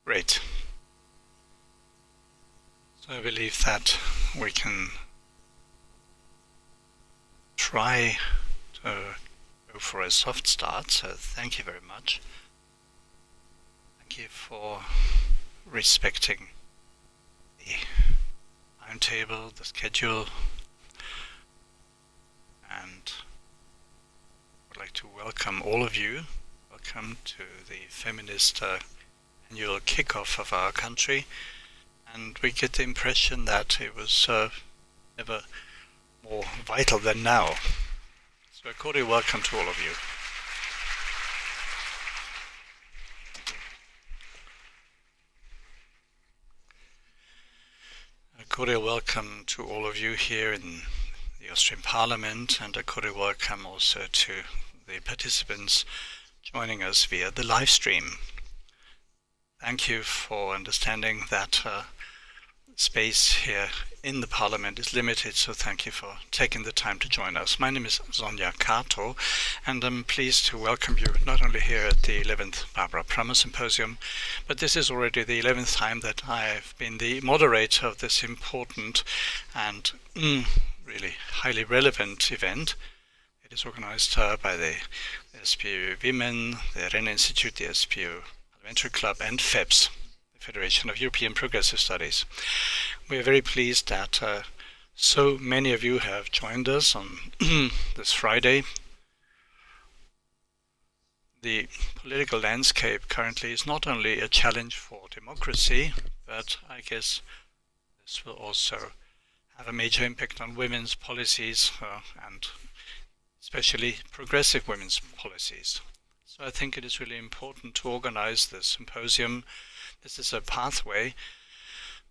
Great. So I believe that we can try to go for a soft start, so thank you very much. Thank you for respecting the timetable, the schedule, and I'd like to welcome all of you. Welcome to the feminist annual kickoff of our country, and we get the impression that it was never more vital than now. So a cordial welcome to all of you. A cordial welcome to all of you here in the Austrian Parliament, and a cordial welcome also to the participants joining us via the live stream. Thank you for understanding that space here in the Parliament is limited, so thank you for taking the time to join us. My name is Sonja Kato, and I'm pleased to welcome you not only here at the 11th Barbara Prammer Symposium, but this is already the 11th time that I've been the moderator of this important and really highly relevant event. It is organized by the SPU Women, the Rennes Institute, the SPU Parliamentary Club, and FEPS, the Federation of European Progressive Studies. We are very pleased that so many of you have joined us on this Friday. The political landscape currently is not only a challenge for democracy, but I guess this will also have a major impact on women's policies and especially progressive women's policies. So I think it is really important to organize this symposium. This is a pathway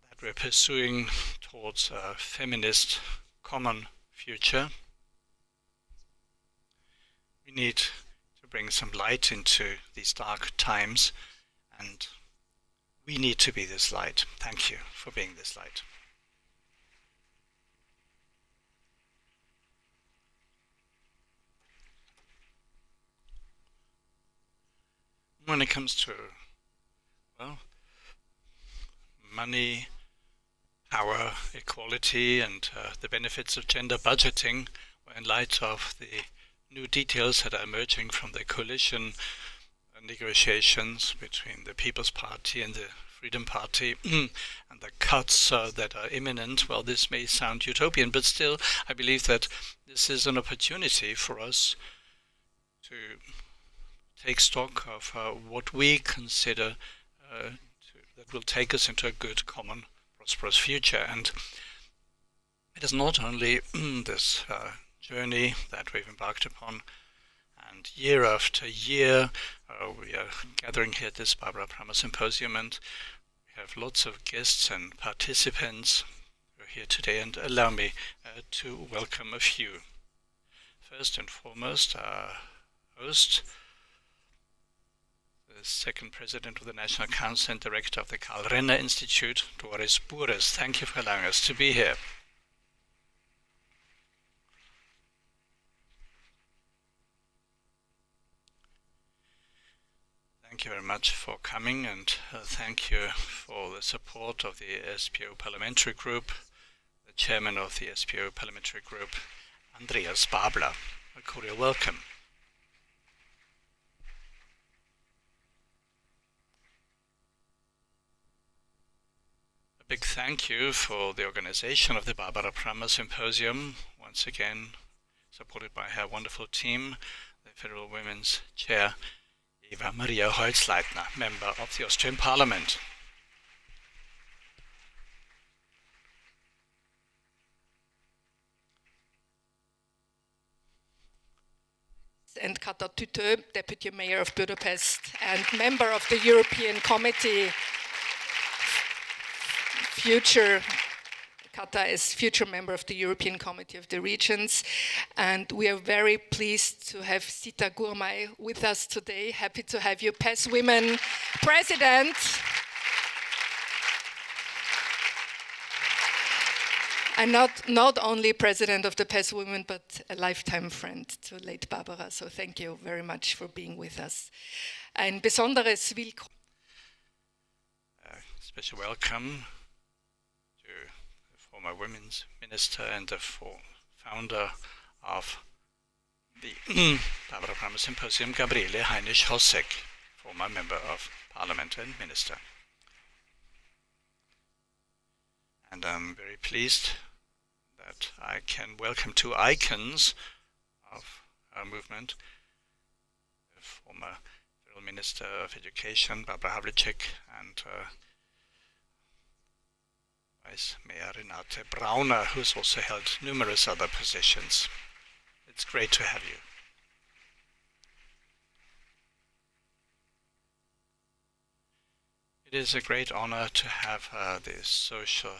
that we're pursuing towards a feminist common future. We need to bring some light into these dark times, and we need to be this light. Thank you for being this light. When it comes to, well, money, power, equality, and the benefits of gender budgeting, in light of the new details that are emerging from the coalition negotiations between the People's Party and the Freedom Party, and the cuts that are imminent, well, this may sound utopian, but still, I believe that this is an opportunity for us to take stock of what we consider that will take us into a good, common, prosperous future. And it is not only this journey that we've embarked upon, and year after year we are gathering here at this Barbara Prammer Symposium, and we have lots of guests and participants who are here today, and allow me to welcome a few. First and foremost, our host, the second president of the National Council and director of the Karl Renner Institute, Doris Bures. Thank you for allowing us to be here. Thank you very much for coming, and thank you for the support of the SPO Parliamentary Group, the chairman of the SPO Parliamentary Group, Andreas Babler. A cordial welcome. Big thank you for the organization of the Barbara Prammer Symposium, once again supported by her wonderful team, the Federal Women's Chair, Eva Maria Holzleitner, member of the Austrian Parliament. And Kata Tütö, Deputy Mayor of Budapest and member of the European Committee. Kata is future member of the European Committee of the Regions, and we are very pleased to have Sita Gurmai with us today. Happy to have you, PES Women President. And not only President of the PES Women, but a lifetime friend to late Barbara. So thank you very much for being with us. Ein besonderes Willkommen. special welcome to the former women's minister and the founder of the Barbara Prammer Symposium, Gabriele Heinisch-Hossek, former member of Parliament and minister. And I'm very pleased that I can welcome two icons of our movement, the former Federal Minister of Education, Barbara Havlicek, and Vice Mayor Renate Brauner, who's also held numerous other positions. It's great to have you. It is a great honor to have the social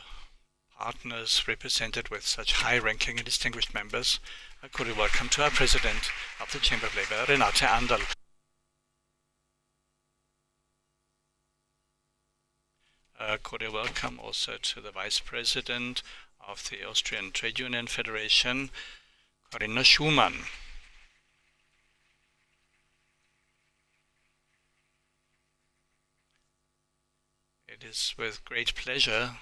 partners represented with such high-ranking and distinguished members. A cordial welcome to our President of the Chamber of Labour, Renate Anderl. A cordial welcome also to the Vice President of the Austrian Trade Union Federation, Corinna Schumann. It is with great pleasure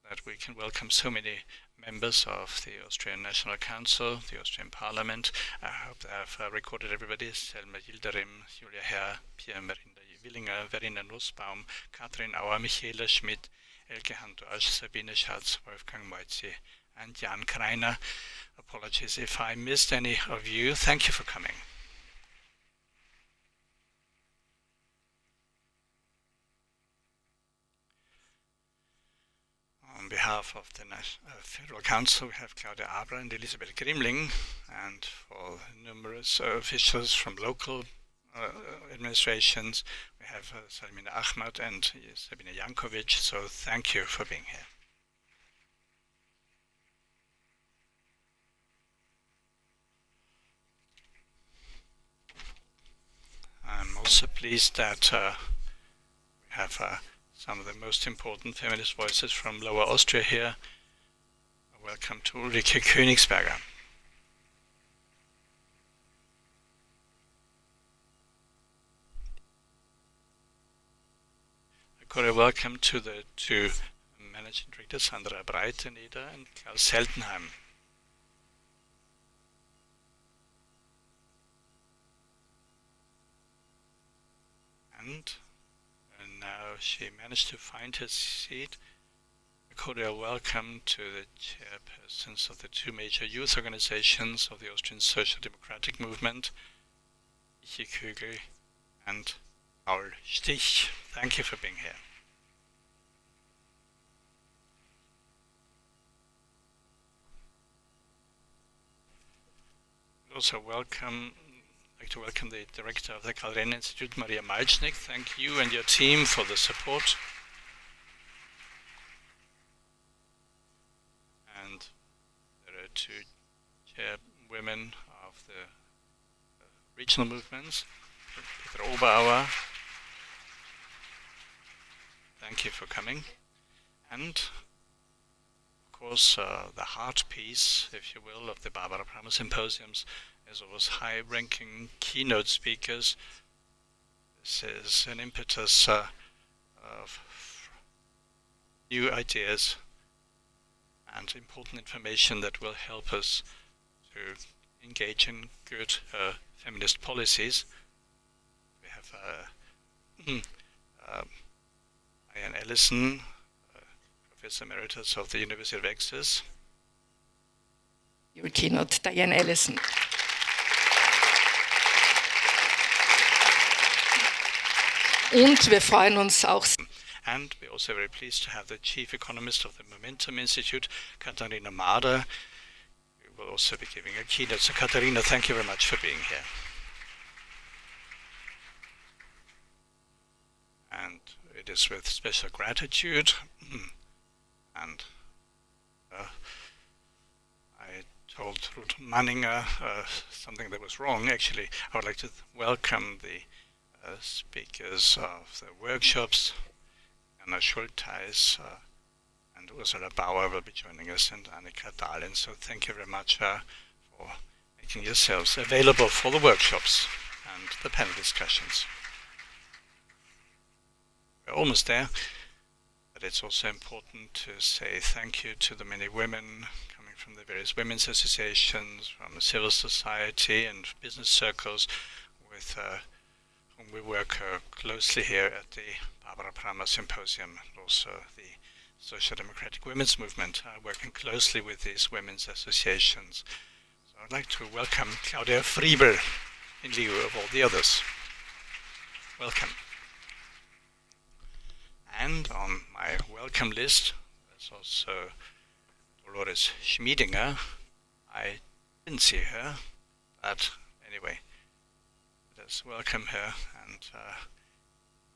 that we can welcome so many members of the Austrian National Council, the Austrian Parliament. I hope I've recorded everybody: Selma Yildirim, Julia Herr, Pierre Merinda Willinger, Verena Nussbaum, Katrin Auer, Michaela Schmidt, Elke Handorsch, Sabine Schatz, Wolfgang Moitzi, and Jan Kreiner. Apologies if I missed any of you. Thank you for coming. On behalf of the Federal Council, we have Claudia Abra and Elisabeth Grimling, and for numerous officials from local administrations, we have Salmina Ahmad and Sabine Jankovic, so thank you for being here. I'm also pleased that we have some of the most important feminist voices from Lower Austria here. Welcome to Ulrike Königsberger. A cordial welcome to the two managing directors, Sandra Breiteneder and Klaus Seltenheim. And now she managed to find her seat. A cordial welcome to the chairpersons of the two major youth organizations of the Austrian Social Democratic Movement, Michi Kögel and Paul Stich. Thank you for being here. Also I'd like to welcome the director of the Karl-Renner Institute, Maria Malcznik. Thank you and your team for the support. And there are two chairwomen of the regional movements, Petra Oberauer. Thank you for coming. And of course, the heart piece, if you will, of the Barbara Prammer Symposiums is always high-ranking keynote speakers. This is an impetus of new ideas and important information that will help us to engage in good feminist policies. We have Ian Ellison, Professor Emeritus of the University of Exeter. Your keynote, Diane Ellison. Und wir freuen uns auch. And we're also very pleased to have the chief economist of the Momentum Institute, Katharina Mader, who will also be giving a keynote. So Katharina, thank you very much for being here. And it is with special gratitude and I told Ruth Manninger something that was wrong. Actually, I would like to welcome the speakers of the workshops. Anna Schultheis and Ursula Bauer will be joining us, and Annika Dahlin. So thank you very much for making yourselves available for the workshops and the panel discussions. We're almost there. but it's also important to say thank you to the many women coming from the various women's associations, from civil society and business circles with whom we work closely here at the Barbara Prammer Symposium, and also the Social Democratic Women's Movement, working closely with these women's associations. So I'd like to welcome Claudia Friebel in lieu of all the others. Welcome. And on my welcome list, there's also Dolores Schmiedinger. I didn't see her, but anyway, let's welcome her. And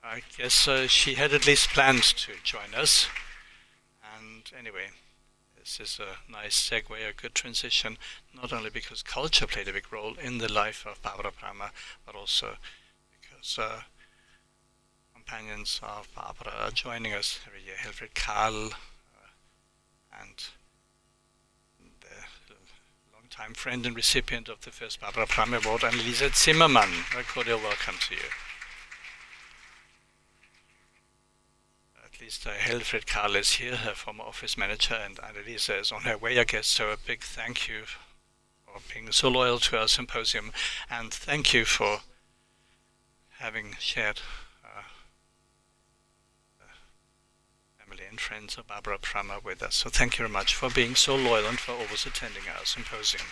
I guess she had at least planned to join us. And anyway, this is a nice segue, a good transition, not only because culture played a big role in the life of Barbara Prammer, but also because companions of Barbara are joining us every year. Helfried Karl and the long-time friend and recipient of the first Barbara Prammer Award, Anneliese Zimmermann. A cordial welcome to you. At least Helfried Karl is here, her former office manager, and Anneliese is on her way, I guess, so a big thank you for being so loyal to our symposium, and thank you for having shared family and friends of Barbara Prammer with us. So thank you very much for being so loyal and for always attending our symposium.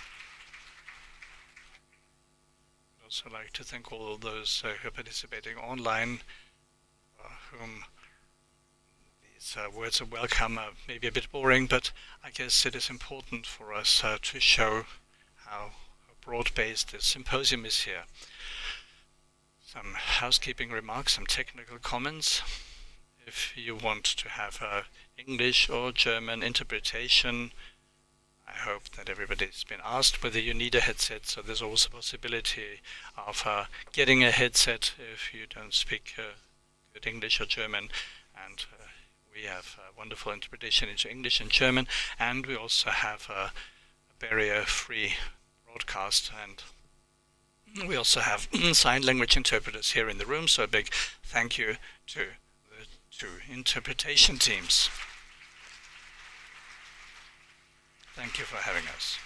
I'd also like to thank all those who are participating online, whom these words of welcome are maybe a bit boring, but I guess it is important for us to show how broad-based this symposium is here. Some housekeeping remarks, some technical comments. If you want to have English or German interpretation, I hope that everybody's been asked whether you need a headset, so there's always a possibility of getting a headset if you don't speak good English or German, and we have wonderful interpretation into English and German, and we also have a barrier-free broadcast, and we also have sign language interpreters here in the room, so a big thank you to the two interpretation teams. Thank you for having us.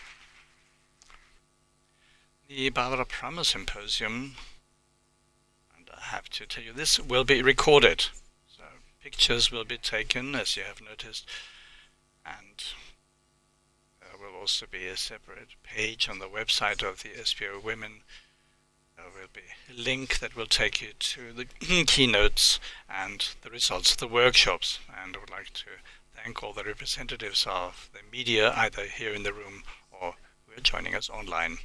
The Barbara Prammer Symposium, and I have to tell you, this will be recorded. So pictures will be taken, as you have noticed, and there will also be a separate page on the website of the SPO Women. There will be a link that will take you to the keynotes and the results of the workshops. And I would like to thank all the representatives of the media, either here in the room or who are joining us online.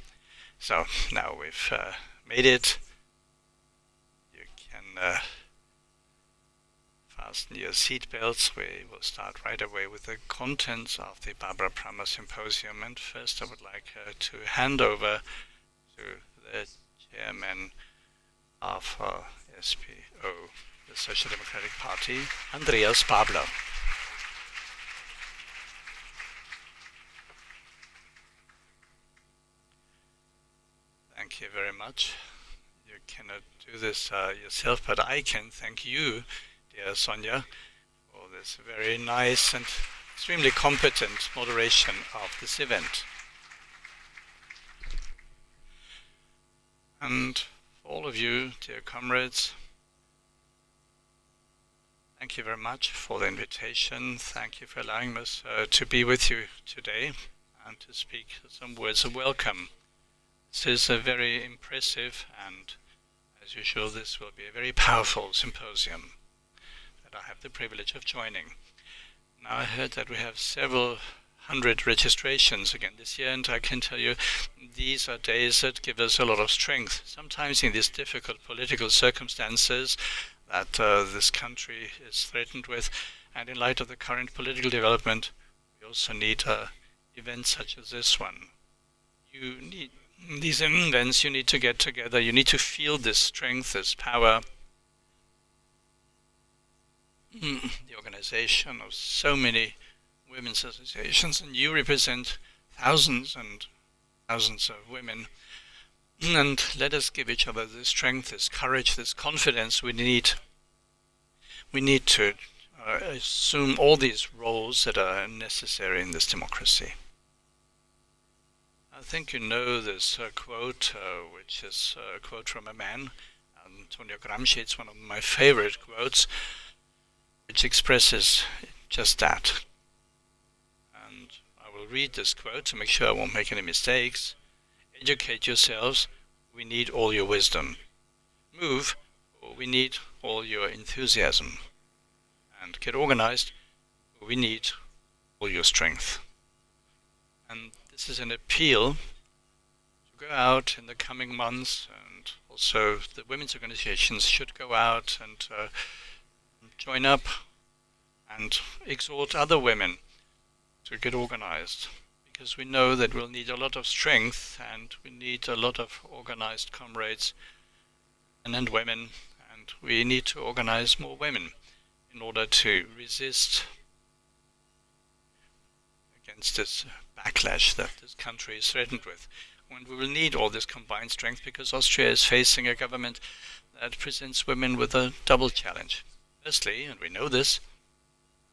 So now we've made it. You can fasten your seatbelts. We will start right away with the contents of the Barbara Prammer Symposium. And first I would like to hand over to the chairman of SPO, the Social Democratic Party, Andreas Babler. Thank you very much. You cannot do this yourself, but I can thank you, dear Sonja, for this very nice and extremely competent moderation of this event. And for all of you, dear comrades, thank you very much for the invitation. Thank you for allowing us to be with you today and to speak some words of welcome. This is a very impressive and, as usual, this will be a very powerful symposium that I have the privilege of joining. Now I heard that we have several hundred registrations again this year, and I can tell you these are days that give us a lot of strength. Sometimes in these difficult political circumstances that this country is threatened with, and in light of the current political development, we also need events such as this one. You need these events, you need to get together, you need to feel this strength, this power. The organization of so many women's associations, and you represent thousands and thousands of women. And let us give each other this strength, this courage, this confidence we need. We need to assume all these roles that are necessary in this democracy. I think you know this quote, which is a quote from a man, Antonio Gramsci. It's one of my favorite quotes, which expresses just that. And I will read this quote to make sure I won't make any mistakes. Educate yourselves, we need all your wisdom. Move, we need all your enthusiasm. And get organized, we need all your strength. And this is an appeal to go out in the coming months, and also the women's organizations should go out and join up and exhort other women to get organized, because we know that we'll need a lot of strength and we need a lot of organized comrades and women, and we need to organize more women in order to resist against this backlash that this country is threatened with. When we will need all this combined strength, because Austria is facing a government that presents women with a double challenge. Firstly, and we know this,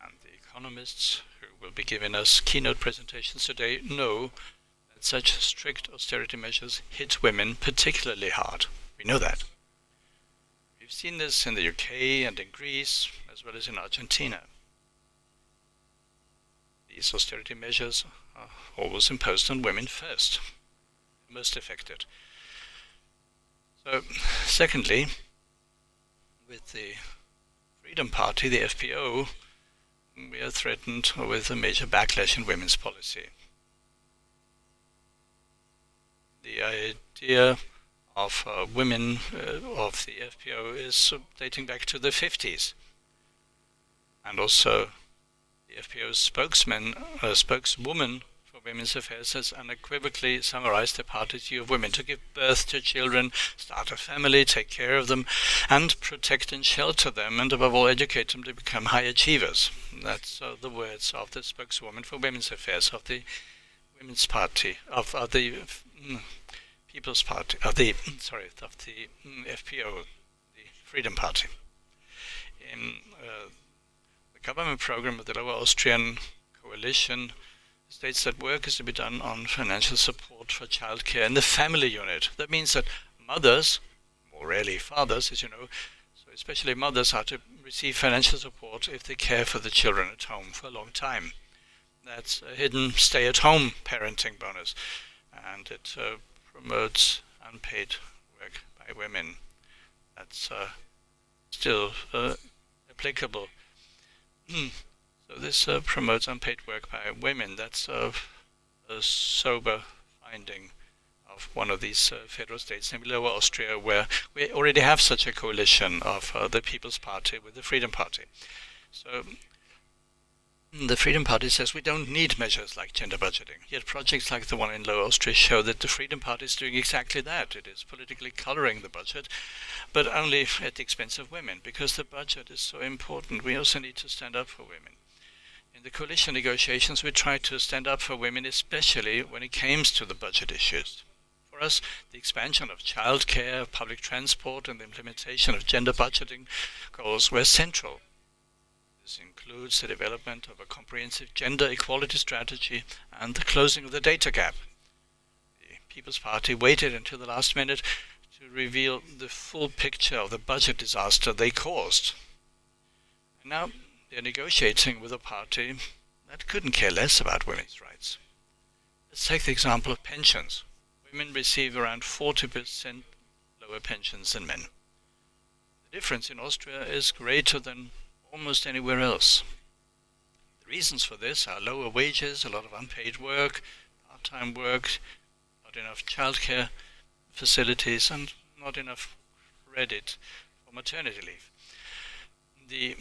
and the economists who will be giving us keynote presentations today know that such strict austerity measures hit women particularly hard. We know that. We've seen this in the UK and in Greece, as well as in Argentina. These austerity measures are always imposed on women first, most affected. So, secondly, with the Freedom Party, the FPO, we are threatened with a major backlash in women's policy. The idea of women of the FPO is dating back to the 50s. And also the FPO's spokeswoman for Women's Affairs has unequivocally summarized the party's view of women: to give birth to children, start a family, take care of them, and protect and shelter them, and above all educate them to become high achievers. That's the words of the spokeswoman for Women's Affairs of the Women's Party, of the People's Party, of the FPO, the Freedom Party. In the government program of the Lower Austrian coalition states that work is to be done on financial support for childcare in the family unit. That means that mothers, more rarely fathers, as you know, so especially mothers, are to receive financial support if they care for the children at home for a long time. That's a hidden stay-at-home parenting bonus, and it promotes unpaid work by women. That's still applicable. So this promotes unpaid work by women. That's a sober finding of one of these federal states, namely Lower Austria, where we already have such a coalition of the People's Party with the Freedom Party. So the Freedom Party says we don't need measures like gender budgeting. Yet projects like the one in Lower Austria show that the Freedom Party is doing exactly that. It is politically coloring the budget, but only at the expense of women. Because the budget is so important, we also need to stand up for women. In the coalition negotiations, we tried to stand up for women, especially when it came to the budget issues. For us, the expansion of childcare, public transport, and the implementation of gender budgeting goals were central. This includes the development of a comprehensive gender equality strategy and the closing of the data gap. The People's Party waited until the last minute to reveal the full picture of the budget disaster they caused. And now they're negotiating with a party that couldn't care less about women's rights. Let's take the example of pensions. Women receive around 40% lower pensions than men. The difference in Austria is greater than almost anywhere else. The reasons for this are lower wages, a lot of unpaid work, part-time work, not enough childcare facilities, and not enough credit for maternity leave. The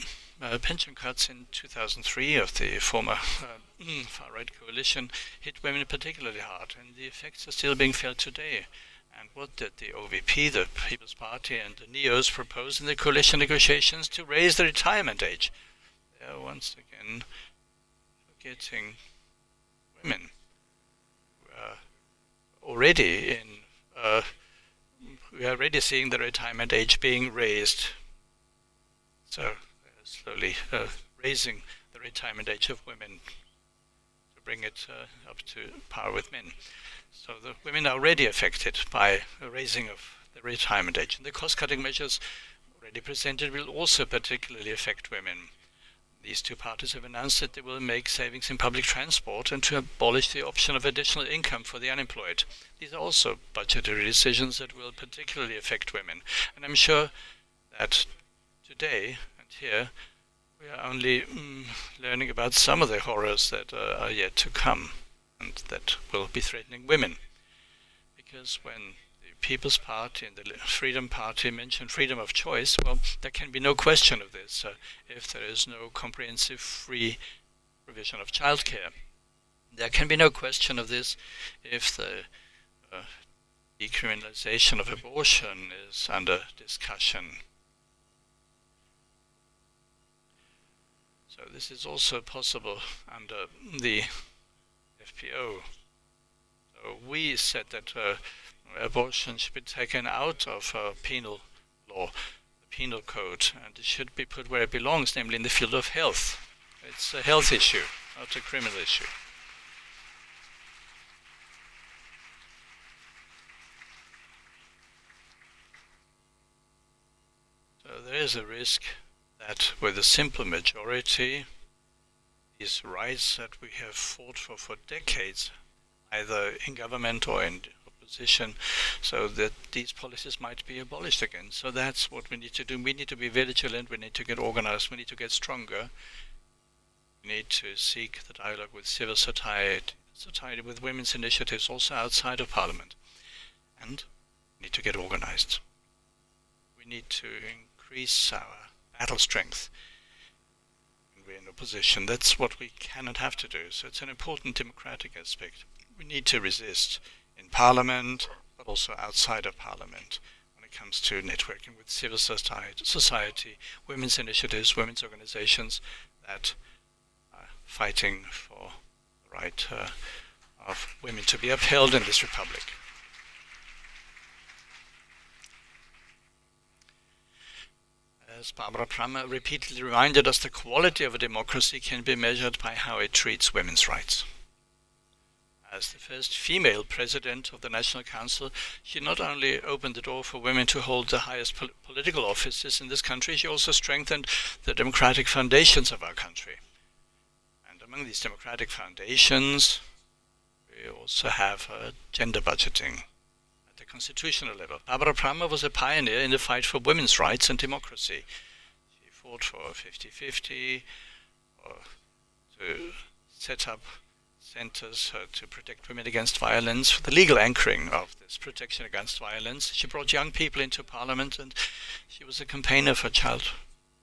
pension cuts in 2003 of the former far-right coalition hit women particularly hard, and the effects are still being felt today. And what did the OVP, the People's Party, and the NEOs propose in the coalition negotiations? To raise the retirement age. They are once again forgetting women who are already we are already seeing the retirement age being raised. So they're slowly raising the retirement age of women to bring it up to par with men. So the women are already affected by a raising of the retirement age. And the cost-cutting measures already presented will also particularly affect women. These two parties have announced that they will make savings in public transport and to abolish the option of additional income for the unemployed. These are also budgetary decisions that will particularly affect women. And I'm sure that today and here we are only learning about some of the horrors that are yet to come and that will be threatening women. Because when the People's Party and the Freedom Party mention freedom of choice, well, there can be no question of this if there is no comprehensive free provision of childcare. There can be no question of this if the decriminalization of abortion is under discussion. So this is also possible under the FPO. So we said that abortion should be taken out of penal law, the penal code, and it should be put where it belongs, namely in the field of health. It's a health issue, not a criminal issue. So there is a risk that with a simple majority, these rights that we have fought for decades, either in government or in opposition, so that these policies might be abolished again. So that's what we need to do. We need to be vigilant, we need to get organized, we need to get stronger. We need to seek the dialogue with civil society, with women's initiatives also outside of Parliament. And we need to get organized. We need to increase our battle strength when we're in opposition. That's what we cannot have to do. So it's an important democratic aspect. We need to resist in Parliament, but also outside of Parliament when it comes to networking with civil society, women's initiatives, women's organizations that are fighting for the right of women to be upheld in this republic. As Barbara Prammer repeatedly reminded us, the quality of a democracy can be measured by how it treats women's rights. As the first female president of the National Council, she not only opened the door for women to hold the highest political offices in this country, she also strengthened the democratic foundations of our country. And among these democratic foundations, we also have gender budgeting at the constitutional level. Barbara Prammer was a pioneer in the fight for women's rights and democracy. She fought for 50-50, to set up centers to protect women against violence, for the legal anchoring of this protection against violence. She brought young people into Parliament, and she was a campaigner for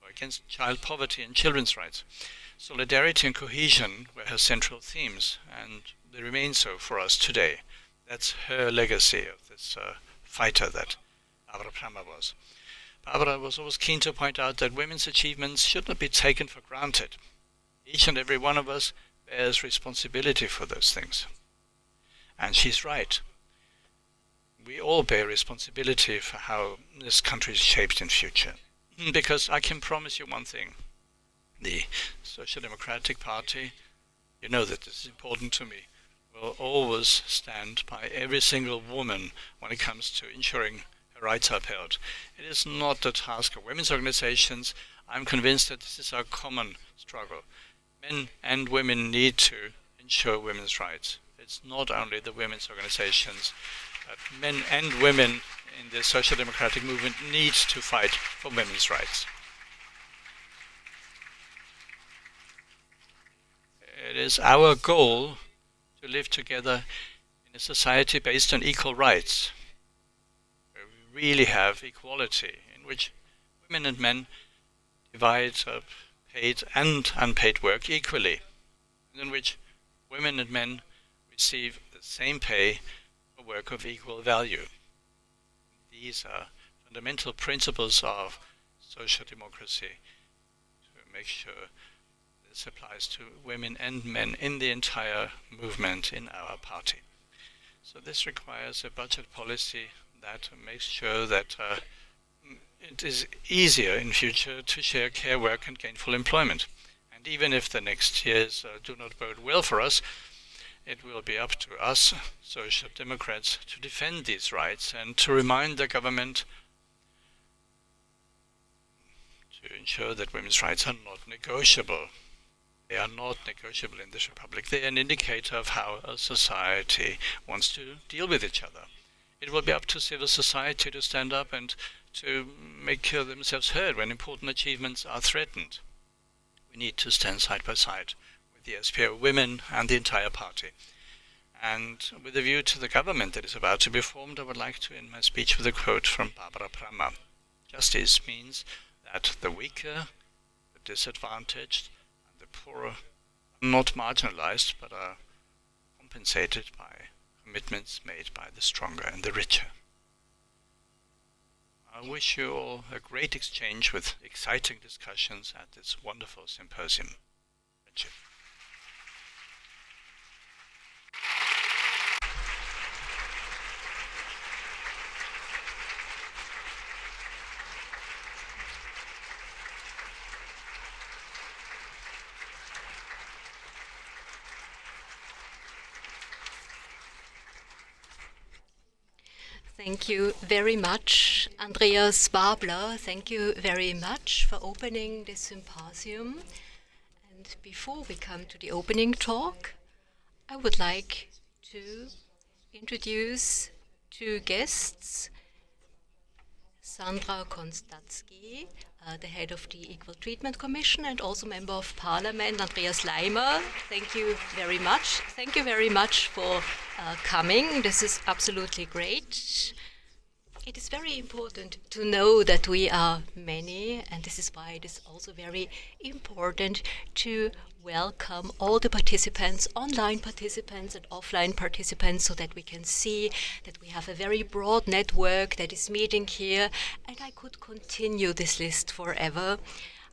against child poverty and children's rights. Solidarity and cohesion were her central themes, and they remain so for us today. That's her legacy of this fighter that Barbara Prammer was. Barbara was always keen to point out that women's achievements should not be taken for granted. Each and every one of us bears responsibility for those things. And she's right. We all bear responsibility for how this country is shaped in future. Because I can promise you one thing. The Social Democratic Party, you know that this is important to me, will always stand by every single woman when it comes to ensuring her rights are upheld. It is not the task of women's organizations. I'm convinced that this is our common struggle. Men and women need to ensure women's rights. It's not only the women's organizations, but men and women in the social democratic movement need to fight for women's rights. It is our goal to live together in a society based on equal rights, where we really have equality, in which women and men divide up paid and unpaid work equally, and in which women and men receive the same pay for work of equal value. These are fundamental principles of social democracy to make sure this applies to women and men in the entire movement in our party. So this requires a budget policy that makes sure that it is easier in future to share care work and gainful employment. And even if the next years do not bode well for us, it will be up to us, Social Democrats, to defend these rights and to remind the government to ensure that women's rights are not negotiable. They are not negotiable in this republic. They are an indicator of how a society wants to deal with each other. It will be up to civil society to stand up and to make themselves heard when important achievements are threatened. We need to stand side by side with the SPO women and the entire party. And with a view to the government that is about to be formed, I would like to end my speech with a quote from Barbara Prammer. Justice means that the weaker, the disadvantaged, and the poorer are not marginalized, but are compensated by commitments made by the stronger and the richer. I wish you all a great exchange with exciting discussions at this wonderful symposium. Thank you. Thank you very much, Andreas Babler. Thank you very much for opening this symposium. And before we come to the opening talk, I would like to introduce two guests. Sandra Konstatsky, the head of the Equal Treatment Commission and also Member of Parliament, Andreas Leimer. Thank you very much. Thank you very much for coming. This is absolutely great. It is very important to know that we are many, and this is why it is also very important to welcome all the participants, online participants and offline participants, so that we can see that we have a very broad network that is meeting here, and I could continue this list forever.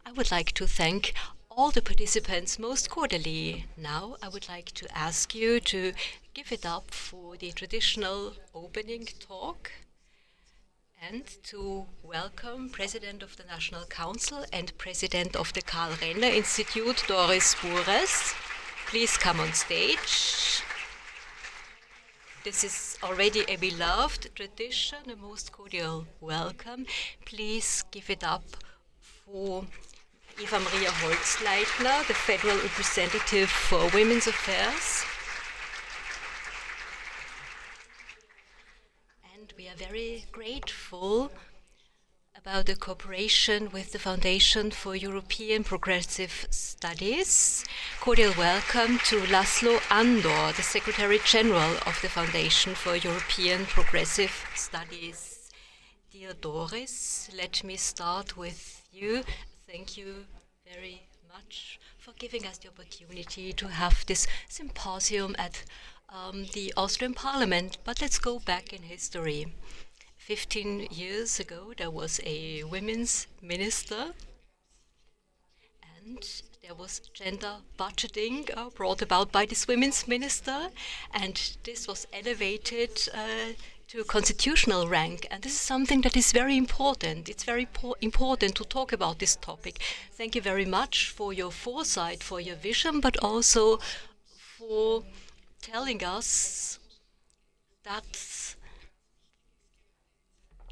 I would like to thank all the participants most cordially. Now I would like to ask you to give it up for the traditional opening talk and to welcome President of the National Council and President of the Karl Renner Institute, Doris Bures. Please come on stage. This is already a beloved tradition, a most cordial welcome. Please give it up for Eva Maria Holzleitner, the Federal Representative for Women's Affairs. And we are very grateful about the cooperation with the Foundation for European Progressive Studies. Cordial welcome to Laszlo Andor, the Secretary General of the Foundation for European Progressive Studies. Dear Doris, let me start with you. Thank you very much for giving us the opportunity to have this symposium at the Austrian Parliament. But let's go back in history. 15 years ago, there was a women's minister, and there was gender budgeting brought about by this women's minister, and this was elevated to a constitutional rank, and this is something that is very important. It's very important to talk about this topic. Thank you very much for your foresight, for your vision, but also for telling us that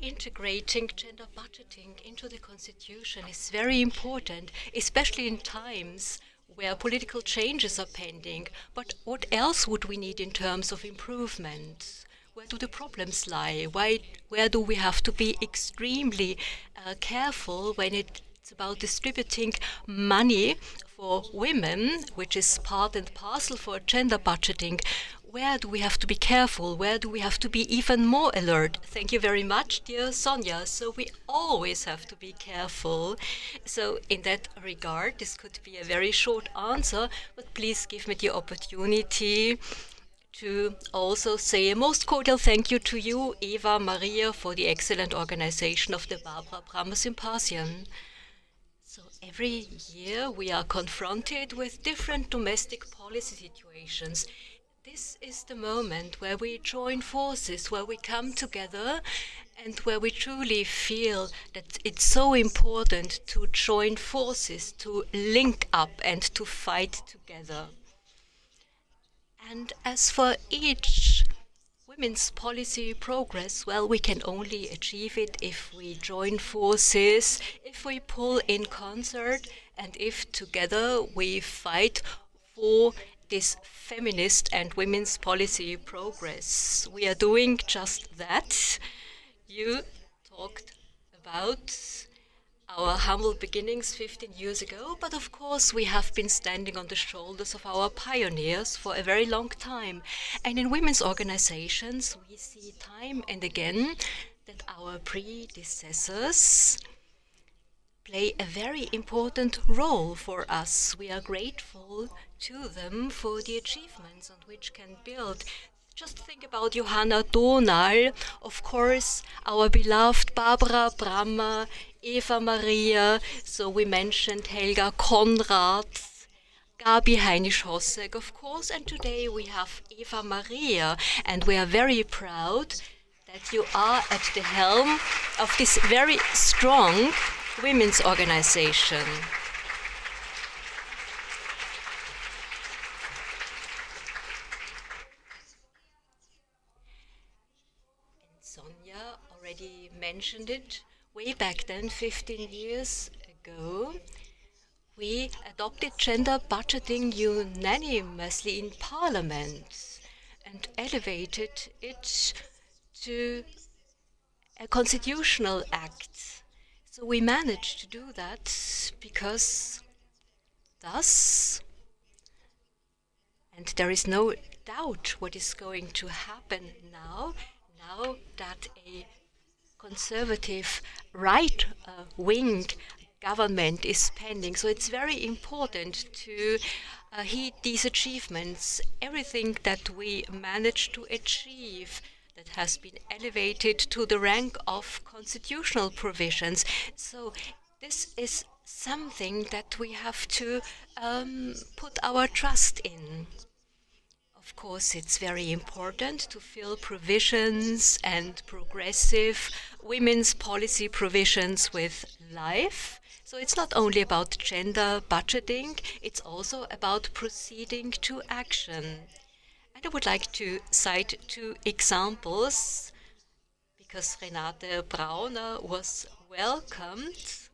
integrating gender budgeting into the constitution is very important, especially in times where political changes are pending. But what else would we need in terms of improvement? Where do the problems lie? Where do we have to be extremely careful when it's about distributing money for women, which is part and parcel for gender budgeting? Where do we have to be careful? Where do we have to be even more alert? Thank you very much, dear Sonia. So we always have to be careful. So in that regard, this could be a very short answer, but please give me the opportunity to also say a most cordial thank you to you, Eva Maria, for the excellent organization of the Barbara Prammer Symposium. So every year we are confronted with different domestic policy situations. This is the moment where we join forces, where we come together and where we truly feel that it's so important to join forces, to link up and to fight together. And as for each women's policy progress, well, we can only achieve it if we join forces, if we pull in concert, and if together we fight for this feminist and women's policy progress. We are doing just that. You talked about our humble beginnings 15 years ago, but of course we have been standing on the shoulders of our pioneers for a very long time. And in women's organizations, we see time and again that our predecessors play a very important role for us. We are grateful to them for the achievements on which can build. Just think about Johanna Donal, of course, our beloved Barbara Prammer, Eva Maria, so we mentioned Helga Konrad, Gabi Heinisch-Hossek, of course, and today we have Eva Maria, and we are very proud that you are at the helm of this very strong women's organization. Sonja already mentioned it. Way back then, 15 years ago, we adopted gender budgeting unanimously in Parliament and elevated it to a constitutional act. So we managed to do that because thus, and there is no doubt what is going to happen now that a conservative right-wing government is pending. So it's very important to heed these achievements. Everything that we managed to achieve that has been elevated to the rank of constitutional provisions. So this is something that we have to put our trust in. Of course, it's very important to fill provisions and progressive women's policy provisions with life. So it's not only about gender budgeting, it's also about proceeding to action. And I would like to cite two examples, because Renate Brauner was welcomed.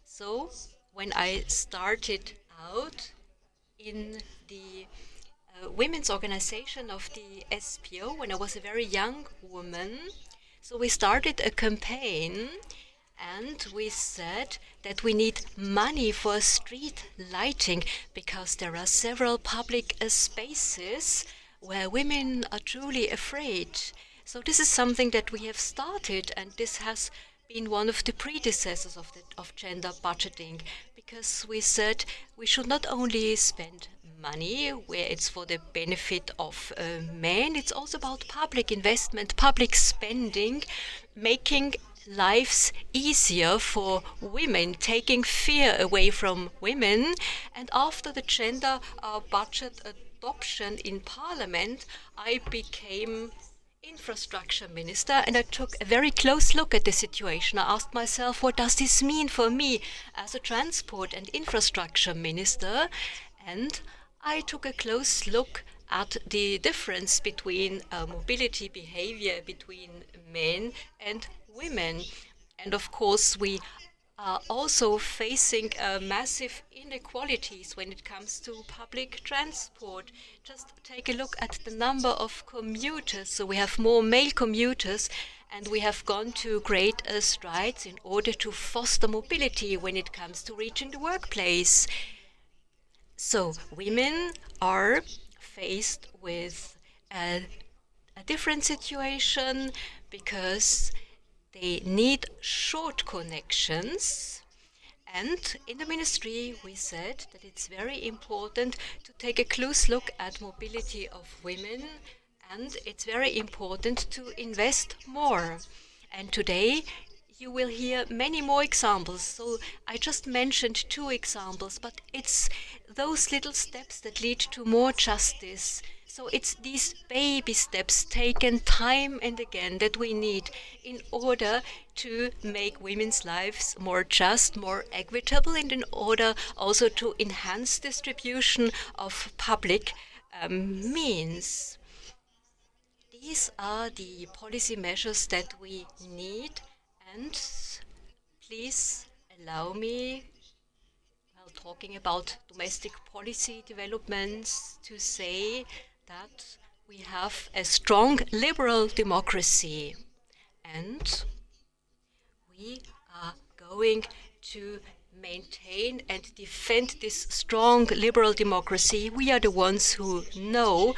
So when I started out in the women's organization of the SPO, when I was a very young woman, so we started a campaign and we said that we need money for street lighting because there are several public spaces where women are truly afraid. So this is something that we have started, and this has been one of the predecessors of gender budgeting, because we said we should not only spend money where it's for the benefit of men, it's also about public investment, public spending, making lives easier for women, taking fear away from women. And after the gender budget adoption in Parliament, I became infrastructure minister, and I took a very close look at the situation. I asked myself, what does this mean for me as a transport and infrastructure minister? And I took a close look at the difference between mobility behavior between men and women. And of course, we are also facing massive inequalities when it comes to public transport. Just take a look at the number of commuters. So we have more male commuters, and we have gone to great strides in order to foster mobility when it comes to reaching the workplace. So women are faced with a different situation because they need short connections. And in the ministry we said that it's very important to take a close look at mobility of women, and it's very important to invest more. And today you will hear many more examples. So I just mentioned 2 examples, but it's those little steps that lead to more justice. So it's these baby steps taken time and again that we need in order to make women's lives more just, more equitable, and in order also to enhance distribution of public means. These are the policy measures that we need, and please allow me, while talking about domestic policy developments, to say that we have a strong liberal democracy, and we are going to maintain and defend this strong liberal democracy. We are the ones who know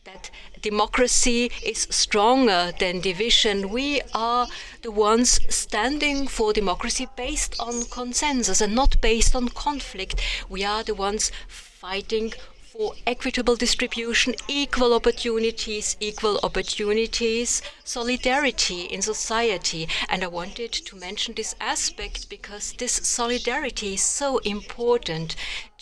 that democracy is stronger than division. We are the ones standing for democracy based on consensus and not based on conflict. We are the ones fighting for equitable distribution, equal opportunities, solidarity in society. And I wanted to mention this aspect because this solidarity is so important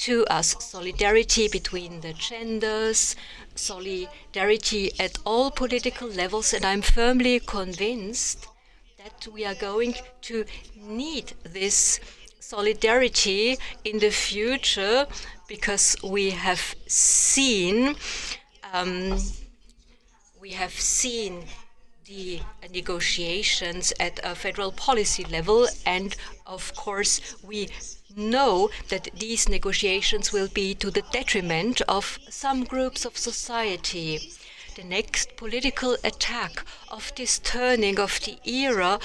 to us. Solidarity between the genders, solidarity at all political levels, and I'm firmly convinced that we are going to need this solidarity in the future, because we have seen the negotiations at a federal policy level, and of course we know that these negotiations will be to the detriment of some groups of society. The next political attack of this turning of the era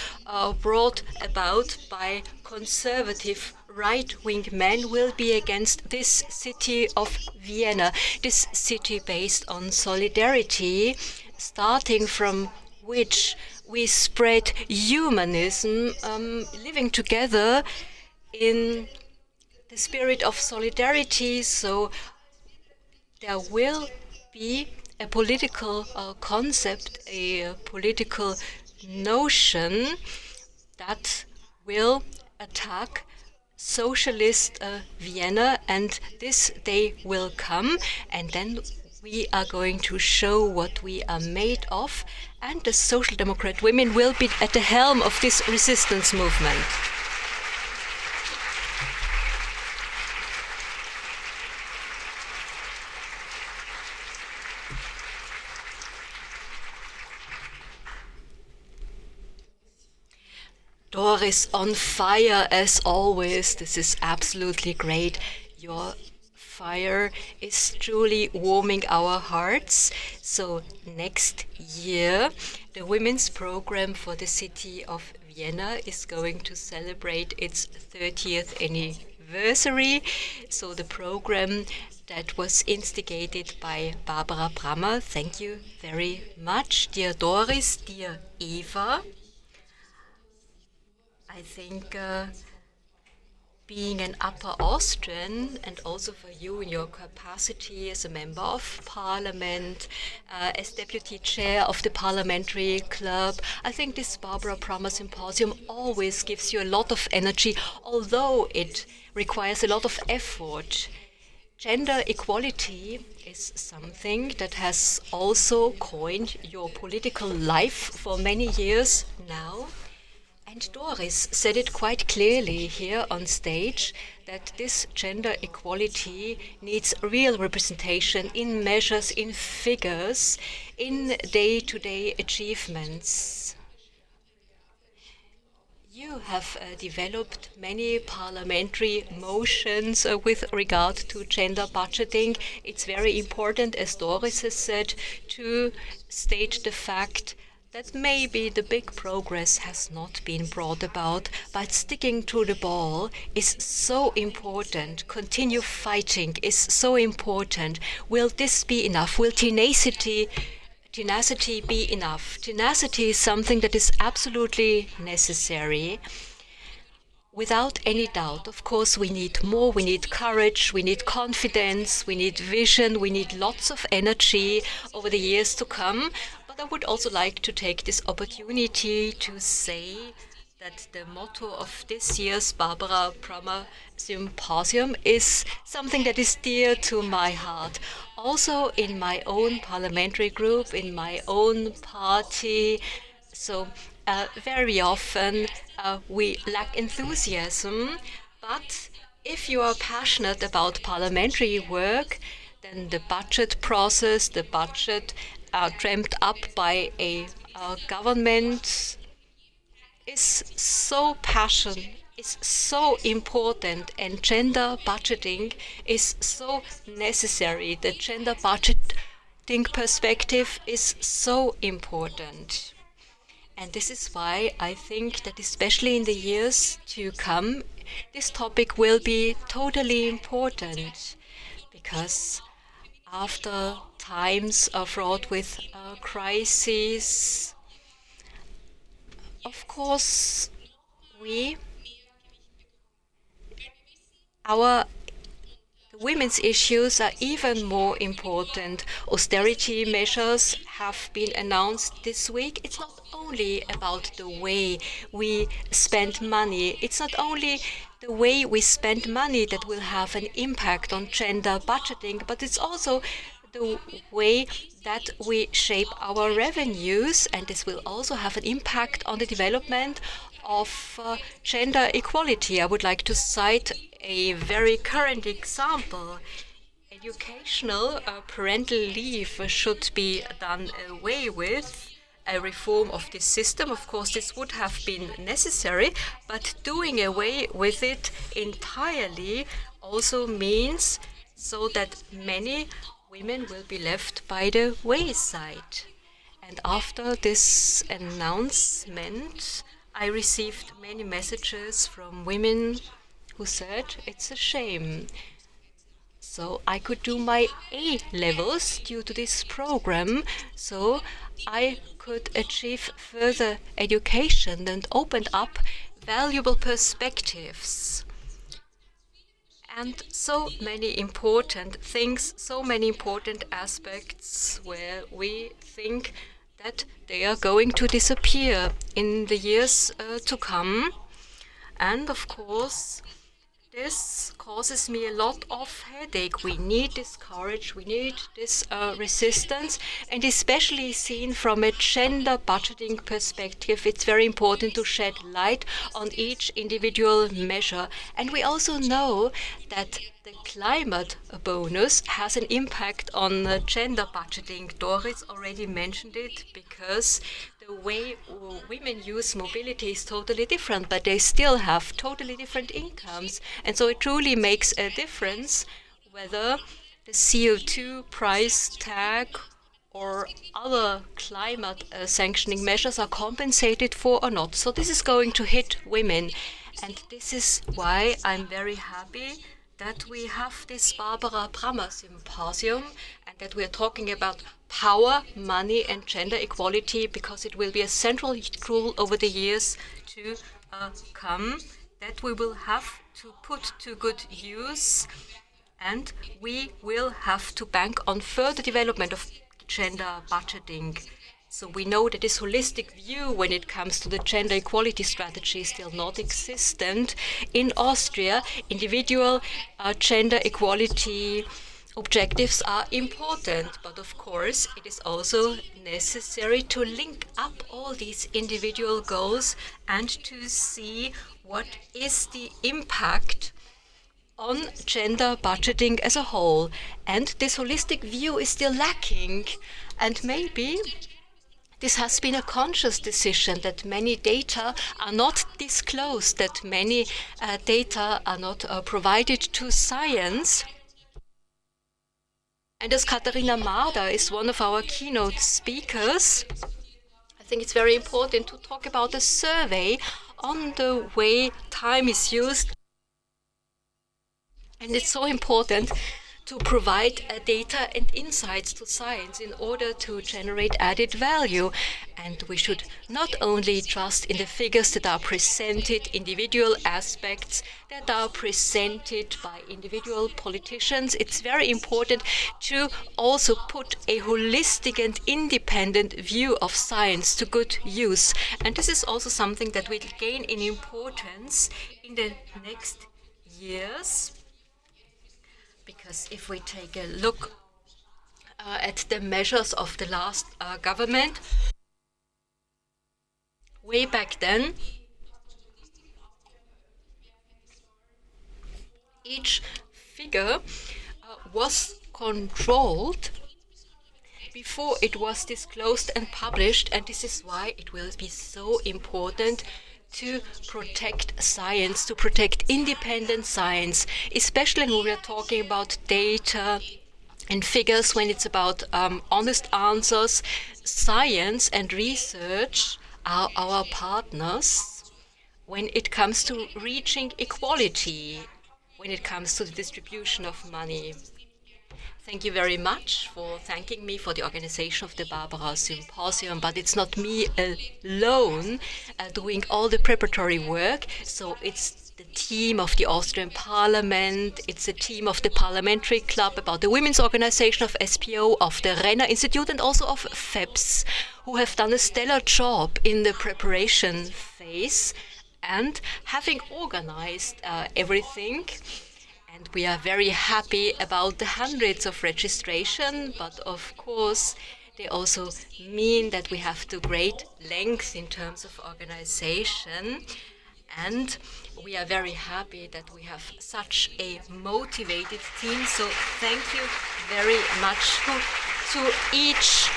brought about by conservative right-wing men will be against this city of Vienna, this city based on solidarity, starting from which we spread humanism, living together in the spirit of solidarity. So there will be a political concept, a political notion that will attack socialist Vienna, and this day will come, and then we are going to show what we are made of, and the Social Democrat women will be at the helm of this resistance movement. Doris, on fire as always. This is absolutely great. Your fire is truly warming our hearts. So next year, the women's program for the city of Vienna is going to celebrate its 30th anniversary. So the program that was instigated by Barbara Prammer. Thank you very much, dear Doris, dear Eva. I think being an Upper Austrian, and also for you in your capacity as a member of parliament, as deputy chair of the parliamentary club, I think this Barbara Prammer Symposium always gives you a lot of energy, although it requires a lot of effort. Gender equality is something that has also coined your political life for many years now. And Doris said it quite clearly here on stage that this gender equality needs real representation in measures, in figures, in day-to-day achievements. You have developed many parliamentary motions with regard to gender budgeting. It's very important, as Doris has said, to state the fact that maybe the big progress has not been brought about, but sticking to the ball is so important. Continue fighting is so important. Will this be enough? Will tenacity be enough? Tenacity is something that is absolutely necessary. Without any doubt, of course, we need more, we need courage, we need confidence, we need vision, we need lots of energy over the years to come. But I would also like to take this opportunity to say that the motto of this year's Barbara Prammer Symposium is something that is dear to my heart. Also in my own parliamentary group, in my own party. So very often we lack enthusiasm, but if you are passionate about parliamentary work, then the budget process, the budget dreamt up by a government is so passionate, is so important, and gender budgeting is so necessary. The gender budgeting perspective is so important. And this is why I think that especially in the years to come, this topic will be totally important, because after times are fraught with crises, of course, the women's issues are even more important. Austerity measures have been announced this week. It's not only about the way we spend money. It's not only the way we spend money that will have an impact on gender budgeting, but it's also the way that we shape our revenues, and this will also have an impact on the development of gender equality. I would like to cite a very current example. Educational parental leave should be done away with. A reform of this system, of course, this would have been necessary, but doing away with it entirely also means so that many women will be left by the wayside. And after this announcement, I received many messages from women who said it's a shame. So I could do my A levels due to this program, so I could achieve further education and opened up valuable perspectives. And so many important things, so many important aspects where we think that they are going to disappear in the years to come. And of course, this causes me a lot of headache. We need this courage, we need this resistance, and especially seen from a gender budgeting perspective, it's very important to shed light on each individual measure. And we also know that the climate bonus has an impact on gender budgeting. Doris already mentioned it, because the way women use mobility is totally different, but they still have totally different incomes. And so it truly makes a difference whether the CO2 price tag or other climate sanctioning measures are compensated for or not. So this is going to hit women. And this is why I'm very happy that we have this Barbara Prammer Symposium and that we are talking about power, money and gender equality, because it will be a central tool over the years to come that we will have to put to good use, and we will have to bank on further development of gender budgeting. So we know that this holistic view when it comes to the gender equality strategy is still not existent. In Austria, individual gender equality objectives are important, but of course it is also necessary to link up all these individual goals and to see what is the impact on gender budgeting as a whole. And this holistic view is still lacking, and maybe this has been a conscious decision that many data are not disclosed, that many data are not provided to science. And as Katharina Marder is one of our keynote speakers, I think it's very important to talk about a survey on the way time is used. And it's so important to provide data and insights to science in order to generate added value. And we should not only trust in the figures that are presented, individual aspects that are presented by individual politicians. It's very important to also put a holistic and independent view of science to good use. And this is also something that will gain in importance in the next years. Because if we take a look at the measures of the last government, way back then, each figure was controlled before it was disclosed and published, and this is why it will be so important to protect science, to protect independent science, especially when we are talking about data and figures, when it's about honest answers. Science and research are our partners when it comes to reaching equality, when it comes to the distribution of money. Thank you very much for thanking me for the organization of the Barbara Symposium, but it's not me alone doing all the preparatory work. So it's the team of the Austrian Parliament, it's the team of the Parliamentary Club, about the Women's Organization of SPO, of the Renner Institute, and also of FEPS, who have done a stellar job in the preparation phase and having organized everything. And we are very happy about the hundreds of registration, but of course they also mean that we have to great length in terms of organization. And we are very happy that we have such a motivated team. So thank you very much to each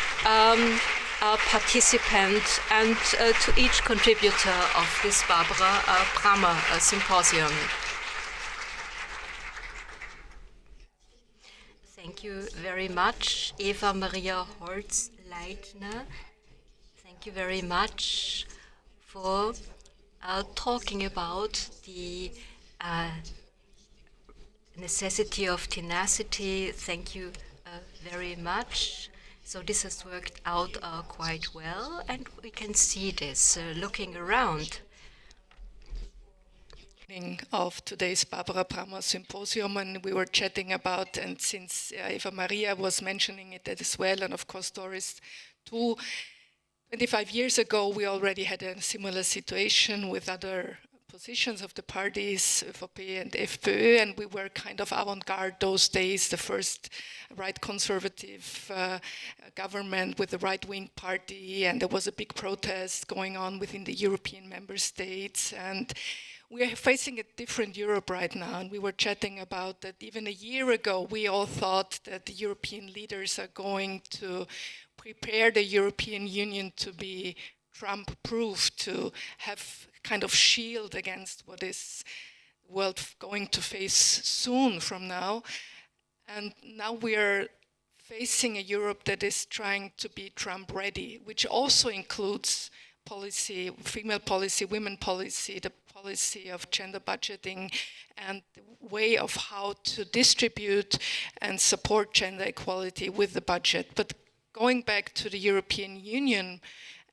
participant and to each contributor of this Barbara Prammer Symposium. Thank you very much, Eva Maria Holz-Leitner. Thank you very much for talking about the necessity of tenacity. Thank you very much. So this has worked out quite well, and we can see this looking around. Of today's Barbara Prammer Symposium, and we were chatting about, and since Eva Maria was mentioning it as well, and of course Doris too, 25 years ago we already had a similar situation with other positions of the parties, ÖVP and FPÖ, and we were kind of avant-garde those days, the first right conservative government with the right-wing party, and there was a big protest going on within the European member states, and we are facing a different Europe right now, and we were chatting about that even a year ago we all thought that the European leaders are going to prepare the European Union to be Trump-proof, to have kind of shield against what is the world going to face soon from now. And now we are facing a Europe that is trying to be Trump-ready, which also includes policy, female policy, women policy, the policy of gender budgeting, and the way of how to distribute and support gender equality with the budget. But going back to the European Union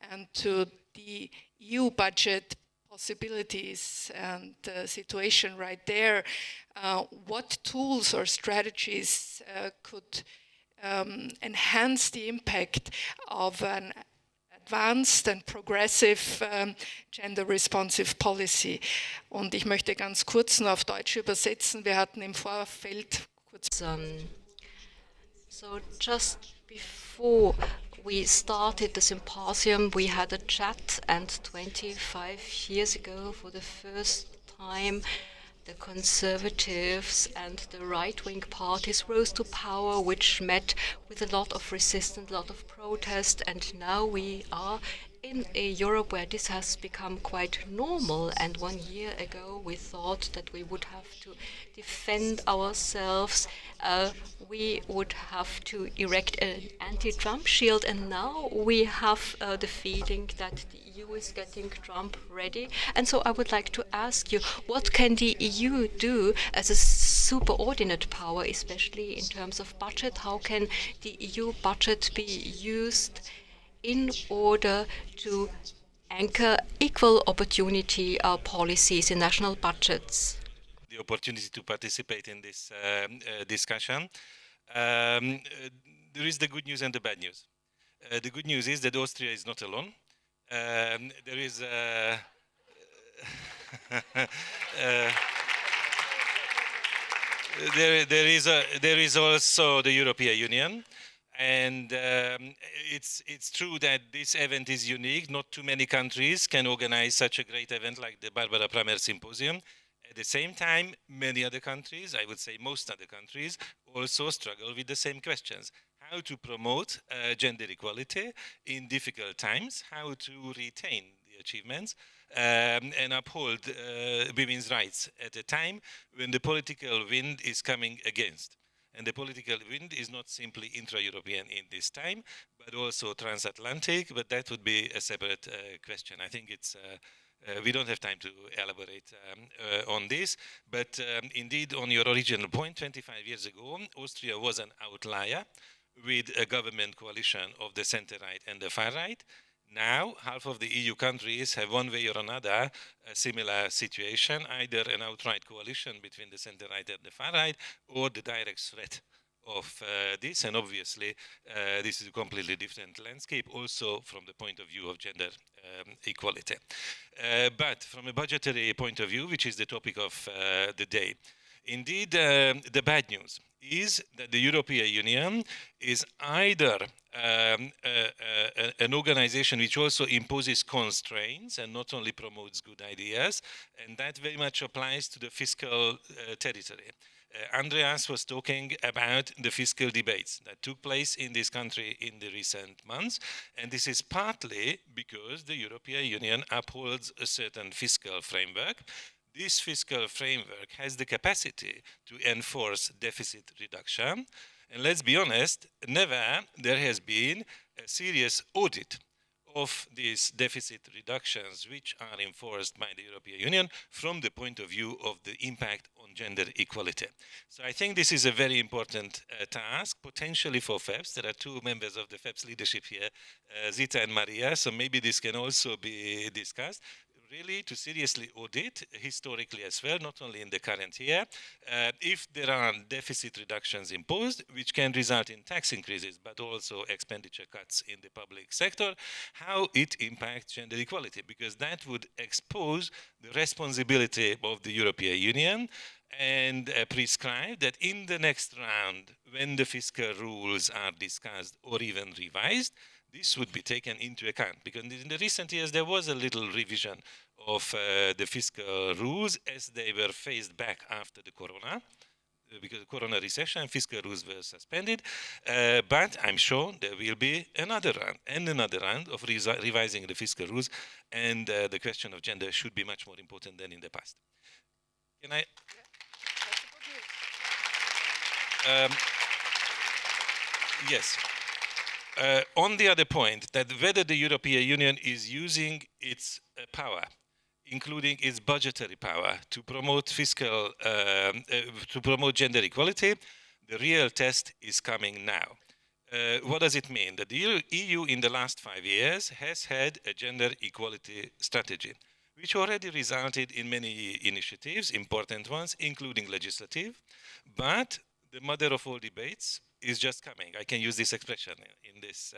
and to the EU budget possibilities and the situation right there, what tools or strategies could enhance the impact of an advanced and progressive gender-responsive policy. Und ich möchte ganz kurz noch auf Deutsch übersetzen. Wir hatten im Vorfeld kurz... So just before we started the symposium, we had a chat, and 25 years ago, for the first time, the conservatives and the right-wing parties rose to power, which met with a lot of resistance, a lot of protest, and now we are in a Europe where this has become quite normal, and 1 year ago we thought that we would have to defend ourselves, we would have to erect an anti-Trump shield, and now we have the feeling that the EU is getting Trump ready. And so I would like to ask you, what can the EU do as a superordinate power, especially in terms of budget? How can the EU budget be used in order to anchor equal opportunity policies in national budgets? The opportunity to participate in this discussion. There is the good news and the bad news. The good news is that Austria is not alone. There is there is also the European Union. And it's true that this event is unique. Not too many countries can organize such a great event like the Barbara Prammer Symposium. At the same time, many other countries, I would say most other countries, also struggle with the same questions. How to promote gender equality in difficult times, how to retain the achievements, and uphold women's rights at a time when the political wind is coming against. And the political wind is not simply intra-European in this time, but also transatlantic, but that would be a separate question. I think it's, we don't have time to elaborate on this, but indeed on your original point, 25 years ago, Austria was an outlier with a government coalition of the center-right and the far-right. Now, half of the EU countries have one way or another a similar situation, either an outright coalition between the center-right and the far-right, or the direct threat of this. And obviously, this is a completely different landscape, also from the point of view of gender equality. But from a budgetary point of view, which is the topic of the day, indeed, the bad news is that the European Union is either an organization which also imposes constraints and not only promotes good ideas, and that very much applies to the fiscal territory. Andreas was talking about the fiscal debates that took place in this country in the recent months, and this is partly because the European Union upholds a certain fiscal framework. This fiscal framework has the capacity to enforce deficit reduction. And let's be honest, never there has been a serious audit of these deficit reductions which are enforced by the European Union from the point of view of the impact on gender equality. So I think this is a very important task, potentially for FEPS. There are two members of the FEPS leadership here, Zita and Maria, so maybe this can also be discussed. Really to seriously audit, historically as well, not only in the current year, if there are deficit reductions imposed, which can result in tax increases, but also expenditure cuts in the public sector, how it impacts gender equality, because that would expose the responsibility of the European Union and prescribe that in the next round, when the fiscal rules are discussed or even revised, this would be taken into account, because in the recent years there was a little revision of the fiscal rules as they were phased back after the corona, because the corona recession, fiscal rules were suspended. But I'm sure there will be another round and another round of revising the fiscal rules, and the question of gender should be much more important than in the past. Can I? Yes. On the other point, that whether the European Union is using its power, including its budgetary power, to promote fiscal, to promote gender equality, the real test is coming now. What does it mean? That the EU in the last 5 years has had a gender equality strategy, which already resulted in many initiatives, important ones, including legislative, but the mother of all debates is just coming. I can use this expression in this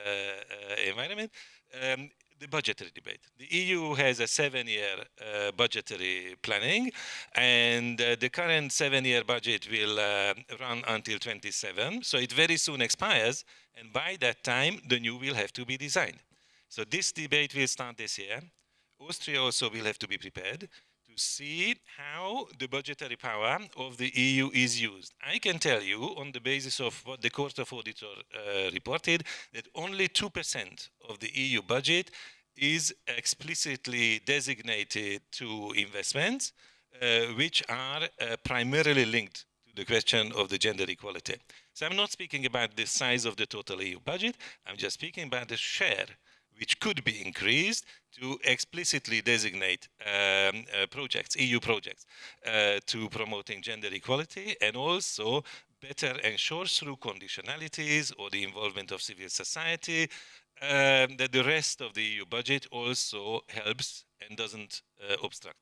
environment. The budgetary debate. The EU has a 7-year budgetary planning, and the current 7-year budget will run until 27. So it very soon expires, and by that time, the new will have to be designed. So this debate will start this year. Austria also will have to be prepared to see how the budgetary power of the EU is used. I can tell you, on the basis of what the Court of Auditor reported, that only 2% of the EU budget is explicitly designated to investments which are primarily linked to the question of the gender equality. So I'm not speaking about the size of the total EU budget, I'm just speaking about the share which could be increased to explicitly designate projects, EU projects, to promoting gender equality, and also better ensure through conditionalities or the involvement of civil society that the rest of the EU budget also helps and doesn't obstruct.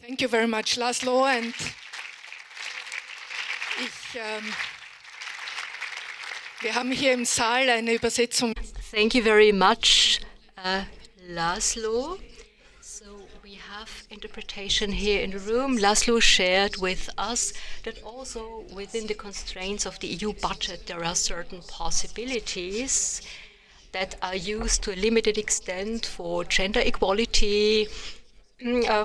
Thank you very much, Laszlo. And wir haben hier im Saal eine Übersetzung. Thank you very much, Laszlo. So we have interpretation here in the room. Laszlo shared with us that also within the constraints of the EU budget there are certain possibilities that are used to a limited extent for gender equality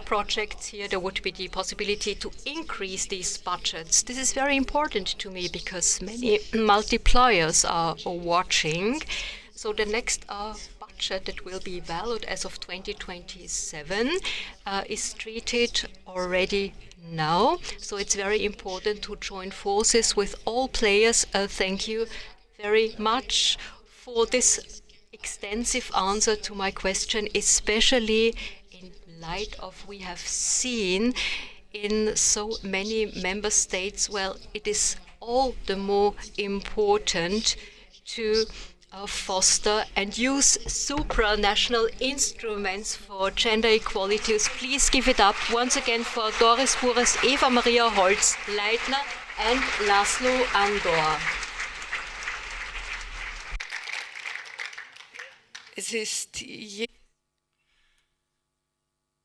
projects. Here there would be the possibility to increase these budgets. This is very important to me because many multipliers are watching. So the next budget that will be valid as of 2027 is treated already now. So it's very important to join forces with all players. Thank you very much for this extensive answer to my question, especially in light of we have seen in so many member states, well, it is all the more important to foster and use supranational instruments for gender equality. Please give it up once again for Doris Bures, Eva Maria Holz-Leitner and Laszlo Andor.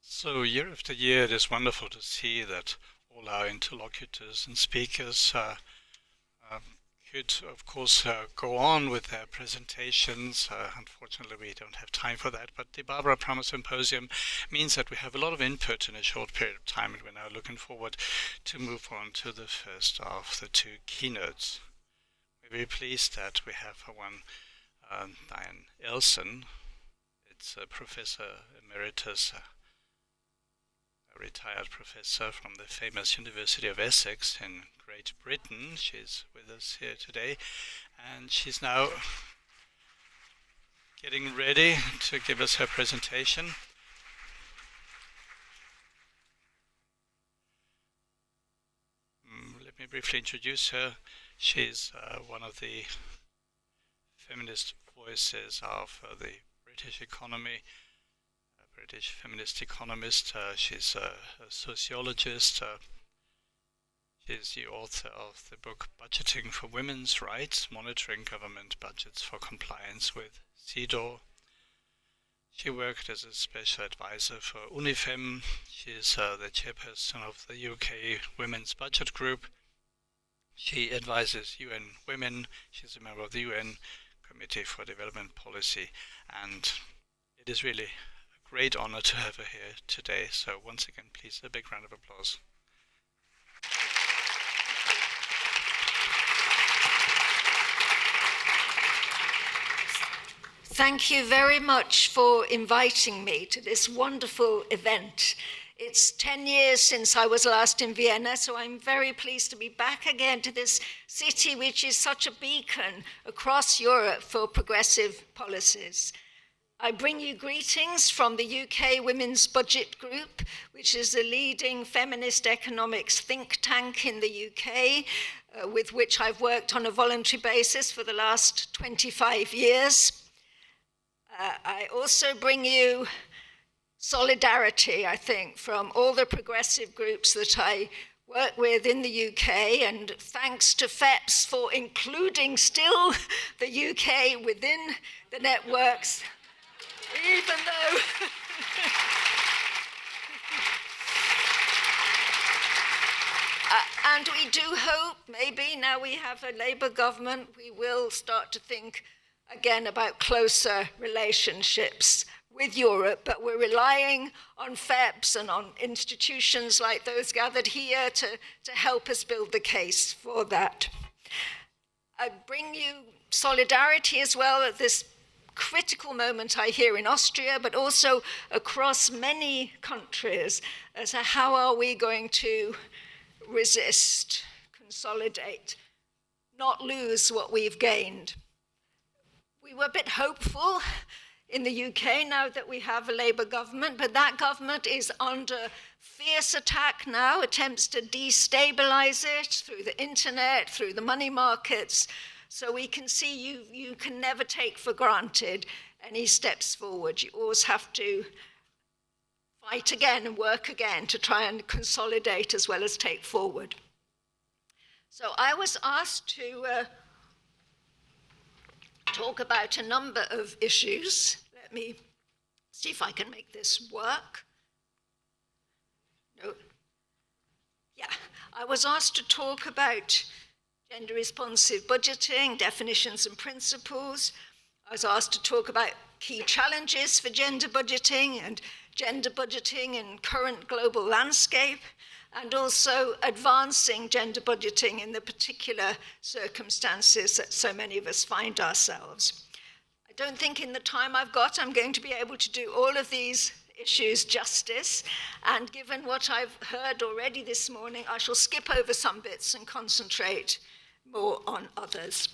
So year after year, it is wonderful to see that all our interlocutors and speakers could, of course, go on with their presentations. Unfortunately, we don't have time for that, but the Barbara Prammer Symposium means that we have a lot of input in a short period of time, and we're now looking forward to move on to the first of the two keynotes. We're very pleased that we have one Diane Elson. It's a Professor Emeritus, a retired professor from the famous University of Essex in Great Britain. She's with us here today, and she's now getting ready to give us her presentation. Let me briefly introduce her. She's one of the feminist voices of the British economy, a British feminist economist. She's a sociologist. She's the author of the book Budgeting for Women's Rights, Monitoring Government Budgets for Compliance with CEDAW. She worked as a special advisor for UNIFEM. She is the chairperson of the UK Women's Budget Group. She advises UN Women. She's a member of the UN Committee for Development Policy, and it is really a great honor to have her here today. So once again, please, a big round of applause. Thank you very much for inviting me to this wonderful event. It's 10 years since I was last in Vienna, so I'm very pleased to be back again to this city, which is such a beacon across Europe for progressive policies. I bring you greetings from the UK Women's Budget Group, which is the leading feminist economics think tank in the UK, with which I've worked on a voluntary basis for the last 25 years. I also bring you solidarity, I think, from all the progressive groups that I work with in the UK, and thanks to FEPS for including still the UK within the networks, even though and we do hope maybe now we have a Labour government, we will start to think again about closer relationships with Europe, but we're relying on FEPS and on institutions like those gathered here to help us build the case for that. I bring you solidarity as well at this critical moment I hear in Austria, but also across many countries, as to how are we going to resist, consolidate, not lose what we've gained. We were a bit hopeful in the UK now that we have a Labour government, but that government is under fierce attack now, attempts to destabilise it through the internet, through the money markets. So we can see you can never take for granted any steps forward. You always have to fight again and work again to try and consolidate as well as take forward. So I was asked to talk about a number of issues. Let me see if I can make this work. No. Yeah, I was asked to talk about gender responsive budgeting, definitions and principles. I was asked to talk about key challenges for gender budgeting and gender budgeting in current global landscape, and also advancing gender budgeting in the particular circumstances that so many of us find ourselves. I don't think in the time I've got I'm going to be able to do all of these issues justice, and given what I've heard already this morning, I shall skip over some bits and concentrate more on others.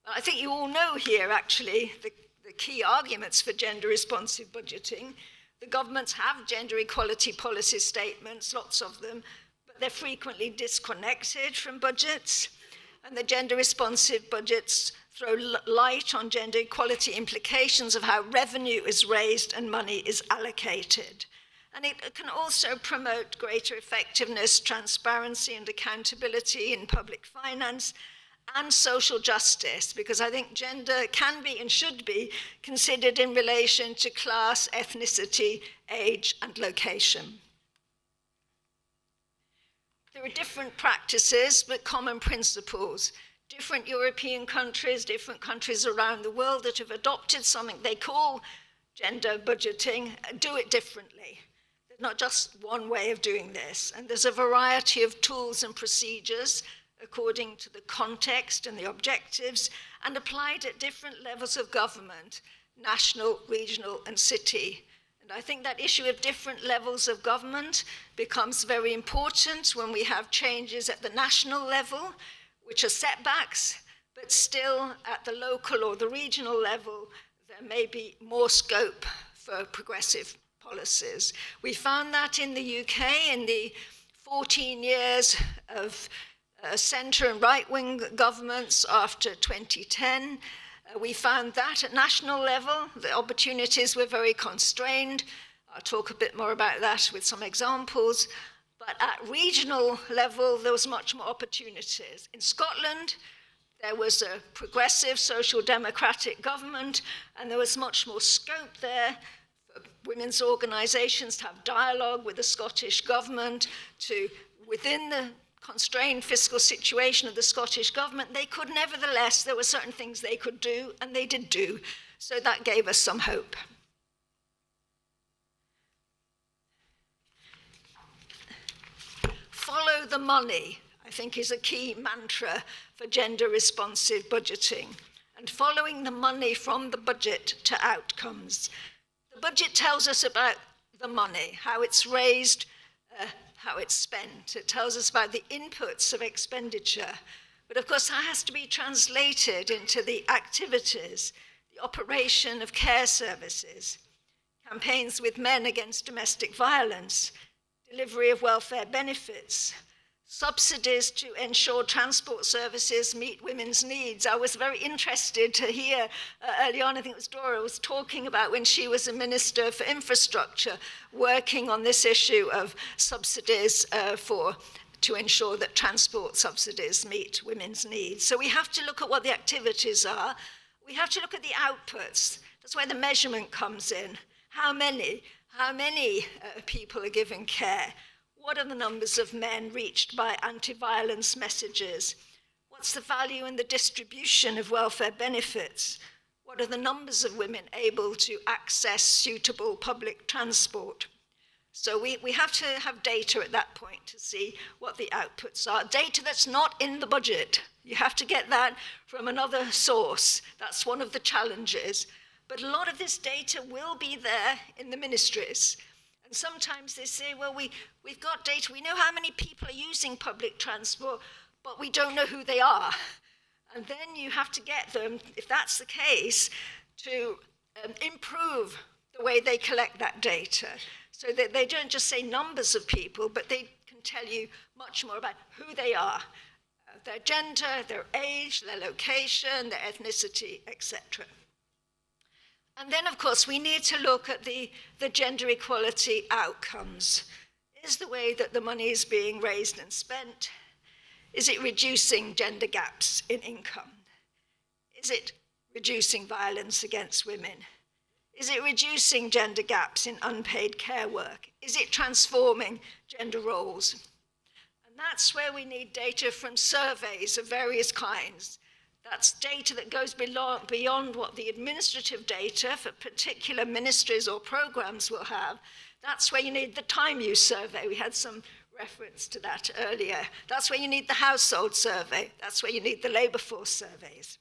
I think you all know here actually the key arguments for gender responsive budgeting. The governments have gender equality policy statements, lots of them, but they're frequently disconnected from budgets. And the gender responsive budgets throw light on gender equality implications of how revenue is raised and money is allocated. And it can also promote greater effectiveness, transparency, and accountability in public finance and social justice, because I think gender can be and should be considered in relation to class, ethnicity, age, and location. There are different practices, but common principles. Different European countries, different countries around the world that have adopted something they call gender budgeting, do it differently. There's not just one way of doing this, and there's a variety of tools and procedures according to the context and the objectives, and applied at different levels of government, national, regional, and city. And I think that issue of different levels of government becomes very important when we have changes at the national level, which are setbacks, but still at the local or the regional level, there may be more scope for progressive policies. We found that in the UK in the 14 years of centre and right-wing governments after 2010. We found that at national level, the opportunities were very constrained. I'll talk a bit more about that with some examples. But at regional level, there was much more opportunities. In Scotland, there was a progressive social democratic government, and there was much more scope there for women's organisations to have dialogue with the Scottish government, to, within the constrained fiscal situation of the Scottish government, they could nevertheless, there were certain things they could do, and they did do. So that gave us some hope. Follow the money, I think, is a key mantra for gender responsive budgeting, and following the money from the budget to outcomes. The budget tells us about the money, how it's raised, how it's spent. It tells us about the inputs of expenditure. But of course, that has to be translated into the activities, the operation of care services, campaigns with men against domestic violence, delivery of welfare benefits, subsidies to ensure transport services meet women's needs. I was very interested to hear early on, I think it was Dora was talking about when she was a Minister for Infrastructure, working on this issue of subsidies to ensure that transport subsidies meet women's needs. So we have to look at what the activities are. We have to look at the outputs. That's where the measurement comes in. How many people are given care? What are the numbers of men reached by anti-violence messages? What's the value in the distribution of welfare benefits? What are the numbers of women able to access suitable public transport? So we have to have data at that point to see what the outputs are. Data that's not in the budget. You have to get that from another source. That's one of the challenges. But a lot of this data will be there in the ministries. And sometimes they say, well, we've got data. We know how many people are using public transport, but we don't know who they are. And then you have to get them, if that's the case, to improve the way they collect that data, so that they don't just say numbers of people, but they can tell you much more about who they are, their gender, their age, their location, their ethnicity, etc. And then, of course, we need to look at the gender equality outcomes. Is the way that the money is being raised and spent, is it reducing gender gaps in income? Is it reducing violence against women? Is it reducing gender gaps in unpaid care work? Is it transforming gender roles? And that's where we need data from surveys of various kinds. That's data that goes beyond what the administrative data for particular ministries or programs will have. That's where you need the time use survey. We had some reference to that earlier. That's where you need the household survey. That's where you need the labour force surveys.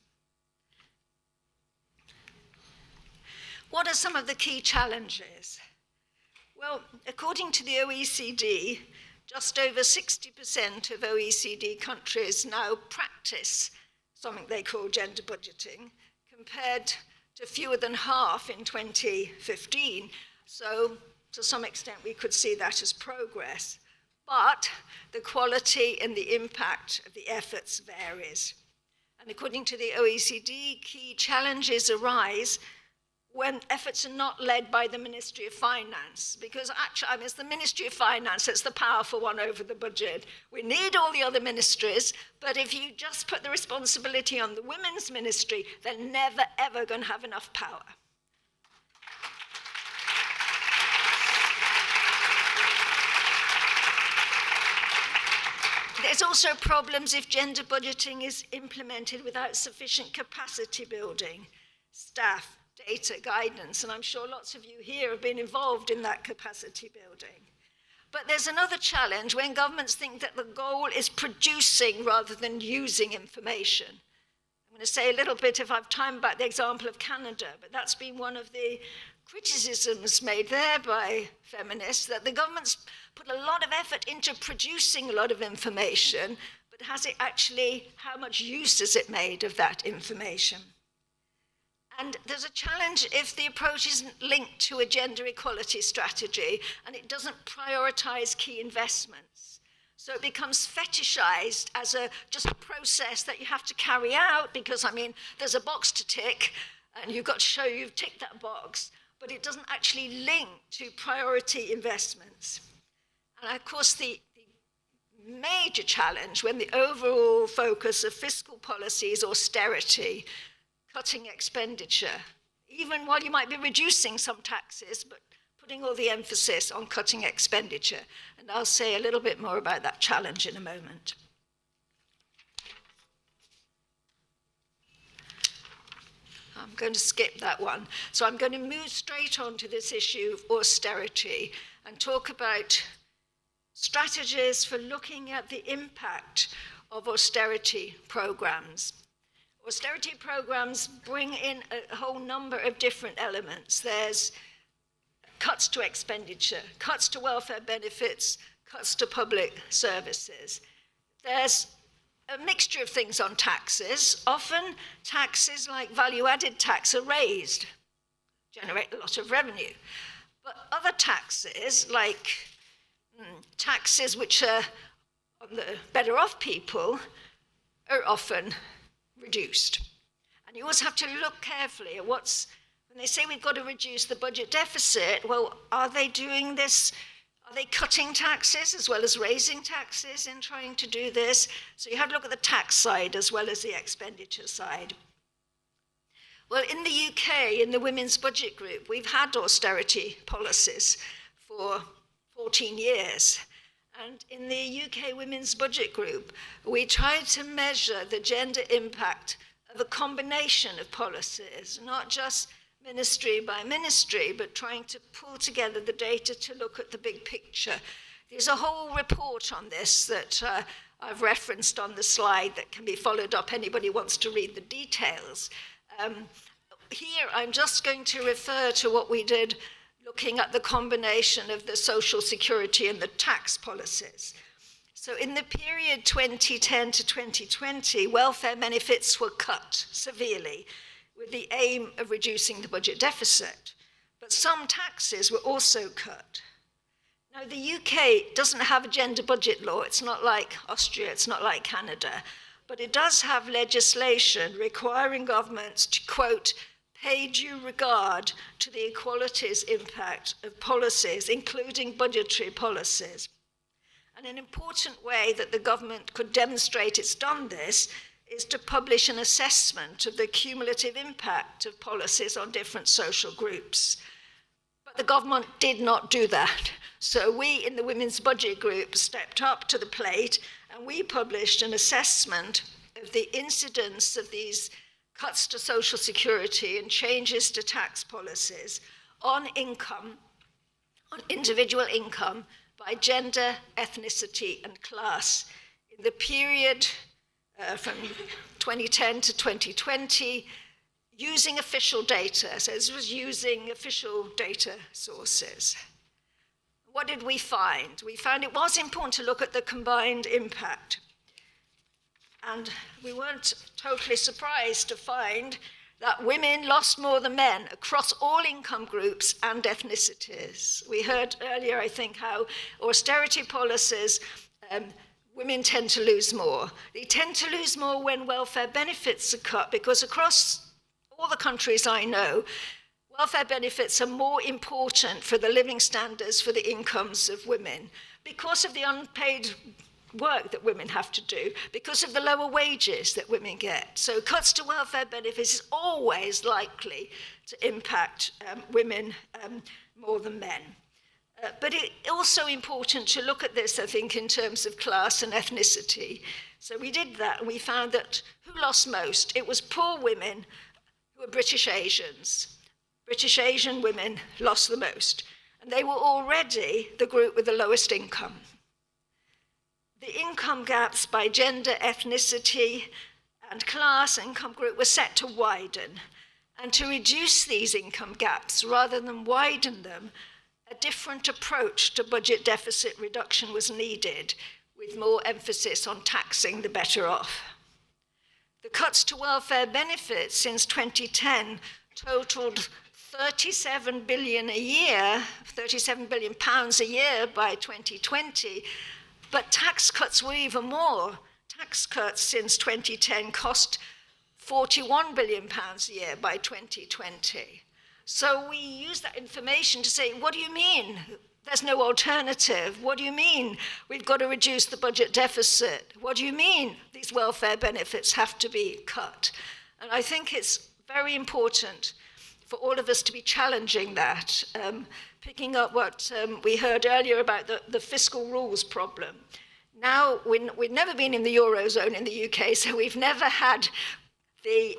What are some of the key challenges? Well, according to the OECD, just over 60% of OECD countries now practice something they call gender budgeting, compared to fewer than half in 2015. So to some extent, we could see that as progress. But the quality and the impact of the efforts varies. And according to the OECD, key challenges arise when efforts are not led by the Ministry of Finance, because actually, it's the Ministry of Finance that's the powerful one over the budget. We need all the other ministries, but if you just put the responsibility on the Women's Ministry, they're never, ever going to have enough power. There's also problems if gender budgeting is implemented without sufficient capacity building, staff, data, guidance, and I'm sure lots of you here have been involved in that capacity building. But there's another challenge when governments think that the goal is producing rather than using information. I'm going to say a little bit, if I have time, about the example of Canada, but that's been one of the criticisms made there by feminists, that the government's put a lot of effort into producing a lot of information, but has it actually, how much use has it made of that information? And there's a challenge if the approach isn't linked to a gender equality strategy and it doesn't prioritize key investments. So it becomes fetishized as just a process that you have to carry out because, there's a box to tick and you've got to show you've ticked that box, but it doesn't actually link to priority investments. And of course, the major challenge when the overall focus of fiscal policy is austerity, cutting expenditure, even while you might be reducing some taxes, but putting all the emphasis on cutting expenditure. And I'll say a little bit more about that challenge in a moment. I'm going to skip that one. So I'm going to move straight on to this issue of austerity and talk about strategies for looking at the impact of austerity programs. Austerity programs bring in a whole number of different elements. There's cuts to expenditure, cuts to welfare benefits, cuts to public services. There's a mixture of things on taxes. Often taxes like value-added tax are raised, generate a lot of revenue. But other taxes, like taxes which are on the better off people, are often reduced. And you always have to look carefully at when they say we've got to reduce the budget deficit, well, are they doing this? Are they cutting taxes as well as raising taxes in trying to do this? So you have to look at the tax side as well as the expenditure side. Well, in the UK, in the Women's Budget Group, we've had austerity policies for 14 years. And in the UK Women's Budget Group, we tried to measure the gender impact of a combination of policies, not just ministry by ministry, but trying to pull together the data to look at the big picture. There's a whole report on this that I've referenced on the slide that can be followed up. Anybody wants to read the details. Here, I'm just going to refer to what we did looking at the combination of the social security and the tax policies. So in the period 2010 to 2020, welfare benefits were cut severely with the aim of reducing the budget deficit. But some taxes were also cut. Now, the UK doesn't have a gender budget law. It's not like Austria, it's not like Canada. But it does have legislation requiring governments to, quote, pay due regard to the equalities impact of policies, including budgetary policies. And an important way that the government could demonstrate it's done this is to publish an assessment of the cumulative impact of policies on different social groups. But the government did not do that. So we in the Women's Budget Group stepped up to the plate and we published an assessment of the incidence of these cuts to social security and changes to tax policies on income, on individual income, by gender, ethnicity, and class in the period from 2010 to 2020, using official data. So this was using official data sources. What did we find? We found it was important to look at the combined impact. And we weren't totally surprised to find that women lost more than men across all income groups and ethnicities. We heard earlier, I think, how austerity policies, women tend to lose more. They tend to lose more when welfare benefits are cut, because across all the countries I know, welfare benefits are more important for the living standards, for the incomes of women, because of the unpaid work that women have to do, because of the lower wages that women get. So cuts to welfare benefits is always likely to impact women more than men. But it's also important to look at this, I think, in terms of class and ethnicity. So we did that, and we found that who lost most? It was poor women who were British Asians. British Asian women lost the most, and they were already the group with the lowest income. The income gaps by gender, ethnicity, and class income group were set to widen. And to reduce these income gaps rather than widen them, a different approach to budget deficit reduction was needed, with more emphasis on taxing the better off. The cuts to welfare benefits since 2010 totaled 37 billion a year, 37 billion pounds a year by 2020, but tax cuts were even more. Tax cuts since 2010 cost 41 billion pounds a year by 2020. So we use that information to say, what do you mean there's no alternative? What do you mean we've got to reduce the budget deficit? What do you mean these welfare benefits have to be cut? And I think it's very important for all of us to be challenging that, picking up what we heard earlier about the fiscal rules problem. Now, we've never been in the Eurozone in the UK, so we've never had the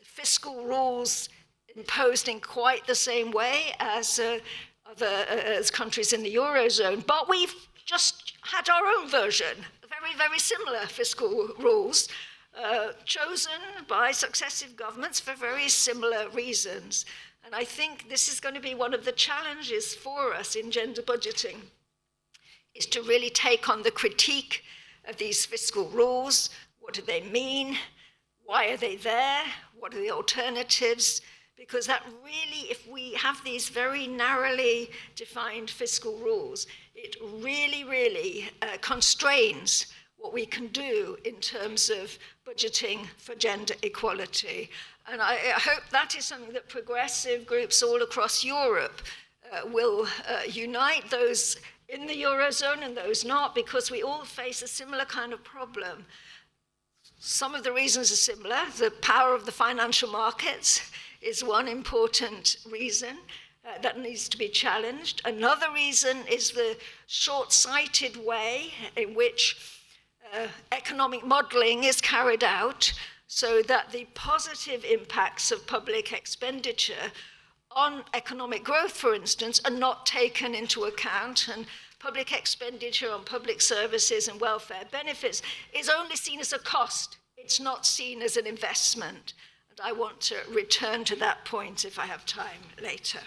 fiscal rules imposed in quite the same way as countries in the Eurozone, but we've just had our own version, very, very similar fiscal rules, chosen by successive governments for very similar reasons. And I think this is going to be one of the challenges for us in gender budgeting, is to really take on the critique of these fiscal rules. What do they mean? Why are they there? What are the alternatives? Because that really, if we have these very narrowly defined fiscal rules, it really, really constrains what we can do in terms of budgeting for gender equality. And I hope that is something that progressive groups all across Europe will unite, those in the Eurozone and those not, because we all face a similar kind of problem. Some of the reasons are similar. The power of the financial markets is one important reason that needs to be challenged. Another reason is the short-sighted way in which economic modeling is carried out. so that the positive impacts of public expenditure on economic growth, for instance, are not taken into account, and public expenditure on public services and welfare benefits is only seen as a cost. It's not seen as an investment. And I want to return to that point if I have time later.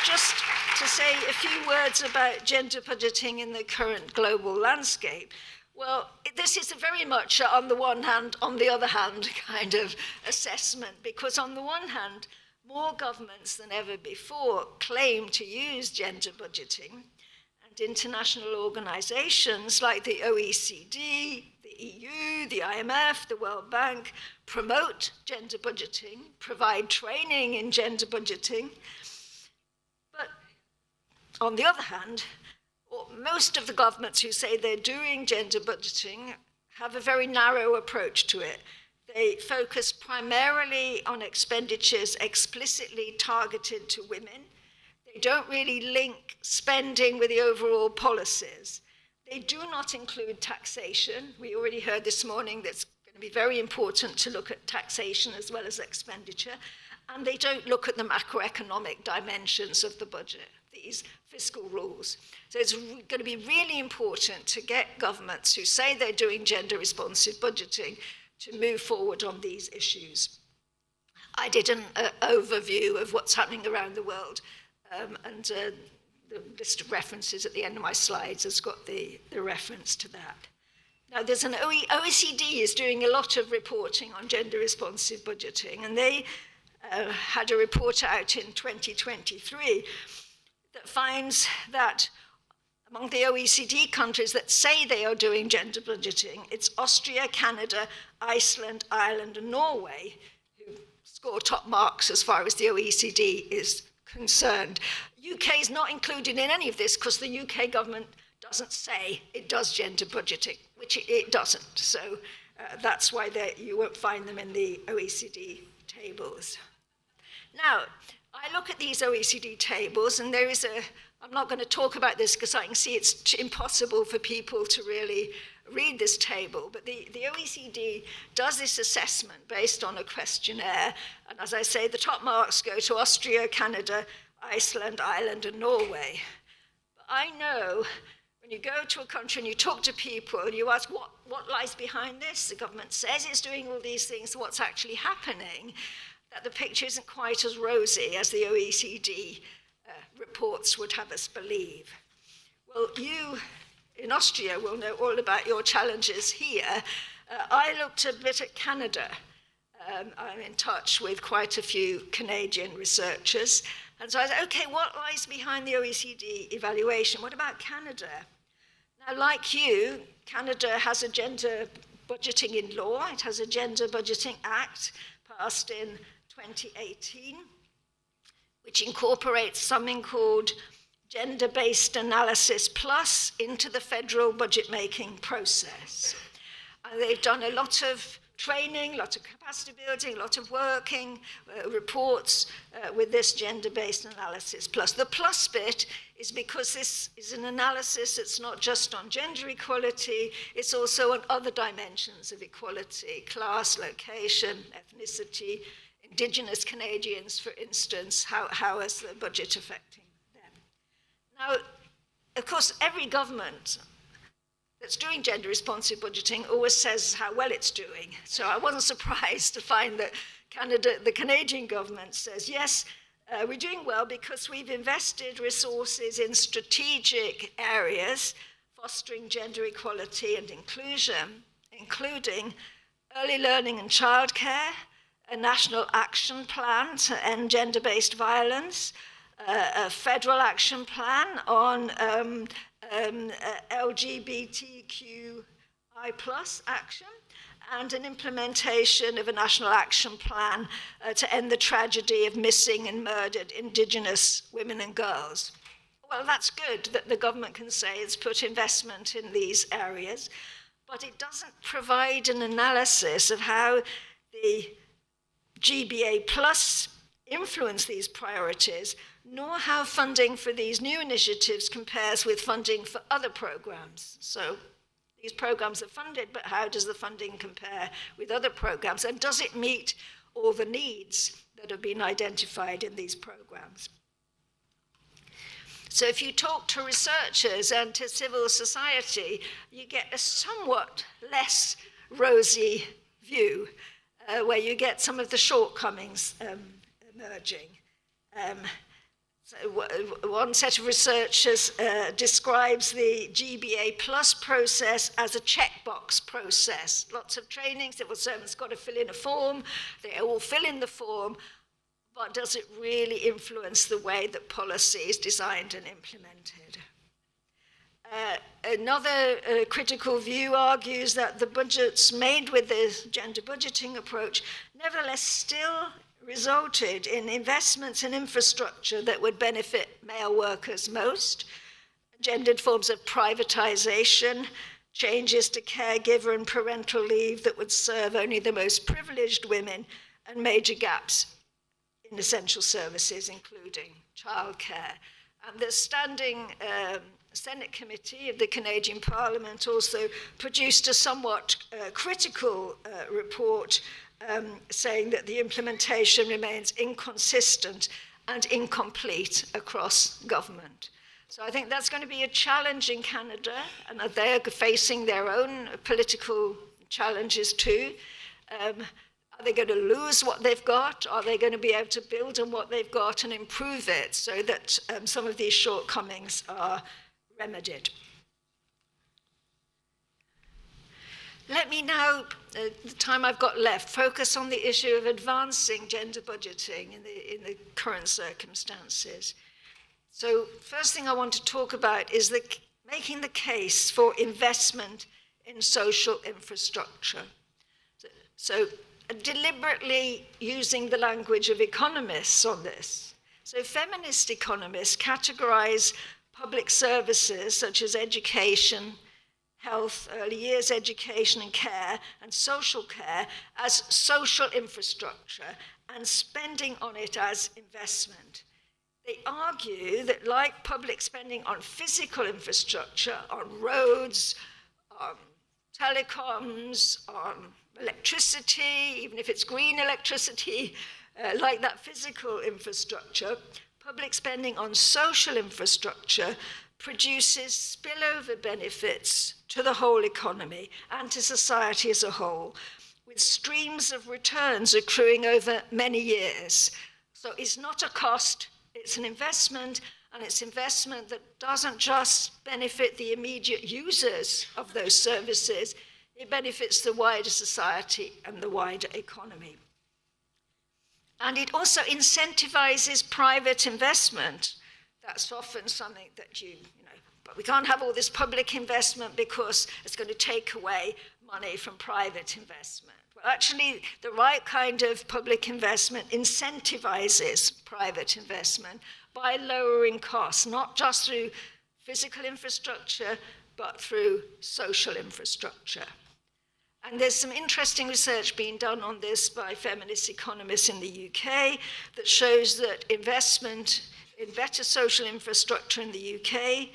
Just to say a few words about gender budgeting in the current global landscape. Well, this is very much on the one hand, on the other hand kind of assessment, because on the one hand, more governments than ever before claim to use gender budgeting, and international organizations like the OECD, the EU, the IMF, the World Bank promote gender budgeting, provide training in gender budgeting. But on the other hand, most of the governments who say they're doing gender budgeting have a very narrow approach to it. They focus primarily on expenditures explicitly targeted to women. They don't really link spending with the overall policies. They do not include taxation. We already heard this morning that it's going to be very important to look at taxation as well as expenditure. And they don't look at the macroeconomic dimensions of the budget, these fiscal rules. So it's going to be really important to get governments who say they're doing gender responsive budgeting to move forward on these issues. I did an overview of what's happening around the world, and the list of references at the end of my slides has got the reference to that. Now, there's an OECD is doing a lot of reporting on gender responsive budgeting, and they had a report out in 2023 that finds that among the OECD countries that say they are doing gender budgeting, it's Austria, Canada, Iceland, Ireland, and Norway who score top marks as far as the OECD is concerned. UK is not included in any of this because the UK government doesn't say it does gender budgeting, which it doesn't. So that's why you won't find them in the OECD tables. Now, I look at these OECD tables, and there is I'm not going to talk about this because I can see it's impossible for people to really read this table, but the OECD does this assessment based on a questionnaire, and as I say, the top marks go to Austria, Canada, Iceland, Ireland, and Norway. But I know when you go to a country and you talk to people, and you ask what lies behind this, the government says it's doing all these things, what's actually happening, that the picture isn't quite as rosy as the OECD reports would have us believe. Well, you in Austria will know all about your challenges here. I looked a bit at Canada. I'm in touch with quite a few Canadian researchers. And so I said, okay, what lies behind the OECD evaluation? What about Canada? Now, like you, Canada has a gender budgeting in law. It has a Gender Budgeting Act passed in 2018, which incorporates something called Gender-Based Analysis Plus into the federal budget-making process. And they've done a lot of training, a lot of capacity building, a lot of working, reports with this Gender-Based Analysis Plus. The plus bit is because this is an analysis that's not just on gender equality, it's also on other dimensions of equality, class, location, ethnicity, Indigenous Canadians, for instance, how is the budget affecting them? Now, of course, every government that's doing gender responsive budgeting always says how well it's doing. So I wasn't surprised to find that the Canadian government says, yes, we're doing well because we've invested resources in strategic areas, fostering gender equality and inclusion, including early learning and childcare, a national action plan to end gender-based violence, a federal action plan on LGBTQI+ action, and an implementation of a national action plan to end the tragedy of missing and murdered Indigenous women and girls. Well, that's good that the government can say it's put investment in these areas, but it doesn't provide an analysis of how the GBA plus influence these priorities, nor how funding for these new initiatives compares with funding for other programs. So these programs are funded, but how does the funding compare with other programs? And does it meet all the needs that have been identified in these programs? So if you talk to researchers and to civil society, you get a somewhat less rosy view, where you get some of the shortcomings emerging. So one set of researchers describes the GBA Plus process as a checkbox process. Lots of training, civil servants got to fill in a form, they all fill in the form, but does it really influence the way that policy is designed and implemented? Another critical view argues that the budgets made with the gender budgeting approach nevertheless still resulted in investments in infrastructure that would benefit male workers most, gendered forms of privatization, changes to caregiver and parental leave that would serve only the most privileged women, and major gaps in essential services, including childcare. And the standing Senate committee of the Canadian Parliament also produced a somewhat critical report saying that the implementation remains inconsistent and incomplete across government. So I think that's going to be a challenge in Canada, and they're facing their own political challenges too. Are they going to lose what they've got? Are they going to be able to build on what they've got and improve it so that some of these shortcomings are remedied? Let me now, the time I've got left, focus on the issue of advancing gender budgeting in the current circumstances. So first thing I want to talk about is making the case for investment in social infrastructure. So deliberately using the language of economists on this. So feminist economists categorize public services such as education, health, early years education and care, and social care as social infrastructure and spending on it as investment. They argue that like public spending on physical infrastructure, on roads, on telecoms, on electricity, even if it's green electricity, like that physical infrastructure, public spending on social infrastructure produces spillover benefits to the whole economy and to society as a whole, with streams of returns accruing over many years. So it's not a cost, it's an investment, and it's investment that doesn't just benefit the immediate users of those services, it benefits the wider society and the wider economy. And it also incentivizes private investment. That's often something that but we can't have all this public investment because it's going to take away money from private investment. Well, actually, the right kind of public investment incentivizes private investment by lowering costs, not just through physical infrastructure, but through social infrastructure. And there's some interesting research being done on this by feminist economists in the UK that shows that investment in better social infrastructure in the UK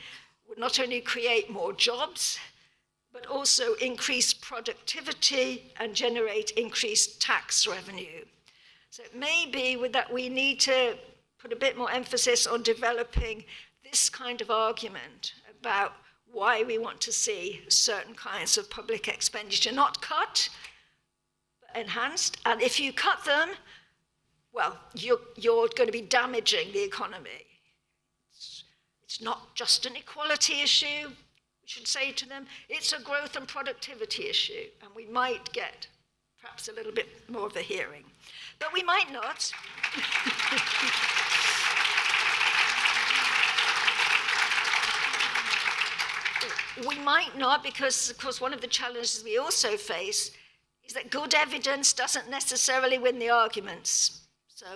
would not only create more jobs, but also increase productivity and generate increased tax revenue. So it may be that we need to put a bit more emphasis on developing this kind of argument about why we want to see certain kinds of public expenditure not cut, but enhanced. And if you cut them, well, you're going to be damaging the economy. It's not just an equality issue, we should say to them. It's a growth and productivity issue, and we might get perhaps a little bit more of a hearing. But we might not. We might not, because, of course, one of the challenges we also face is that good evidence doesn't necessarily win the arguments. So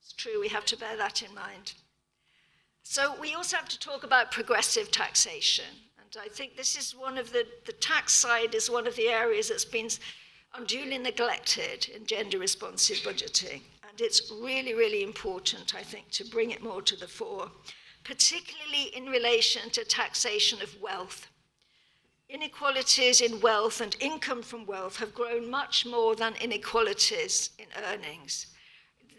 it's true, we have to bear that in mind. So we also have to talk about progressive taxation. And I think this is one of the tax side is one of the areas that's been unduly neglected in gender responsive budgeting. And it's really, really important, I think, to bring it more to the fore, particularly in relation to taxation of wealth. Inequalities in wealth and income from wealth have grown much more than inequalities in earnings.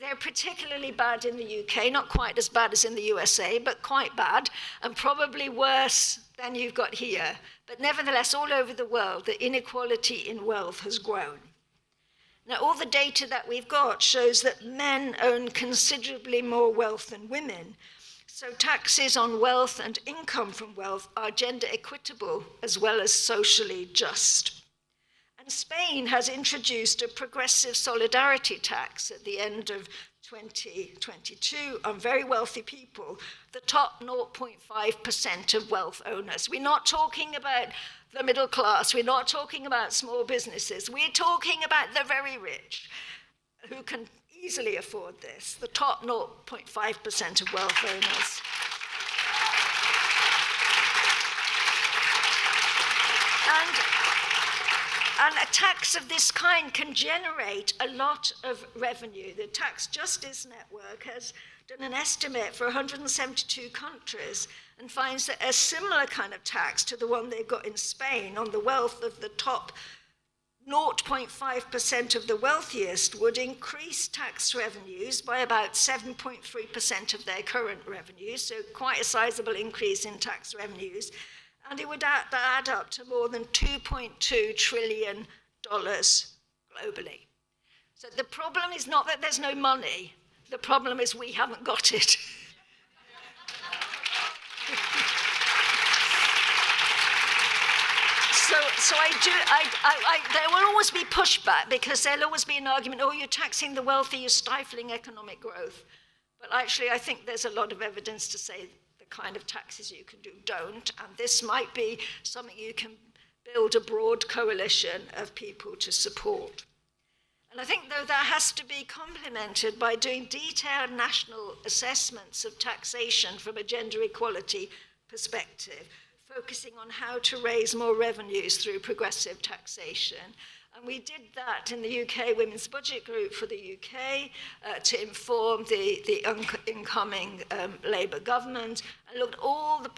They're particularly bad in the UK, not quite as bad as in the USA, but quite bad, and probably worse than you've got here. But nevertheless, all over the world, the inequality in wealth has grown. Now, all the data that we've got shows that men own considerably more wealth than women. So taxes on wealth and income from wealth are gender equitable as well as socially just. And Spain has introduced a progressive solidarity tax at the end of 2022 on very wealthy people, the top 0.5% of wealth owners. We're not talking about the middle class, we're not talking about small businesses, we're talking about the very rich who can easily afford this, the top 0.5% of wealth owners. And a tax of this kind can generate a lot of revenue. The Tax Justice Network has done an estimate for 172 countries and finds that a similar kind of tax to the one they've got in Spain on the wealth of the top 0.5% of the wealthiest would increase tax revenues by about 7.3% of their current revenues, so quite a sizable increase in tax revenues. And it would add up to more than $2.2 trillion globally. So the problem is not that there's no money, the problem is we haven't got it. So there will always be pushback because there'll always be an argument, oh, you're taxing the wealthy, you're stifling economic growth. But actually, I think there's a lot of evidence to say the kind of taxes you can do don't, and this might be something you can build a broad coalition of people to support. And I think, though, that has to be complemented by doing detailed national assessments of taxation from a gender equality perspective, focusing on how to raise more revenues through progressive taxation. And we did that in the UK Women's Budget Group for the UK to inform the incoming Labour government, and looked at all the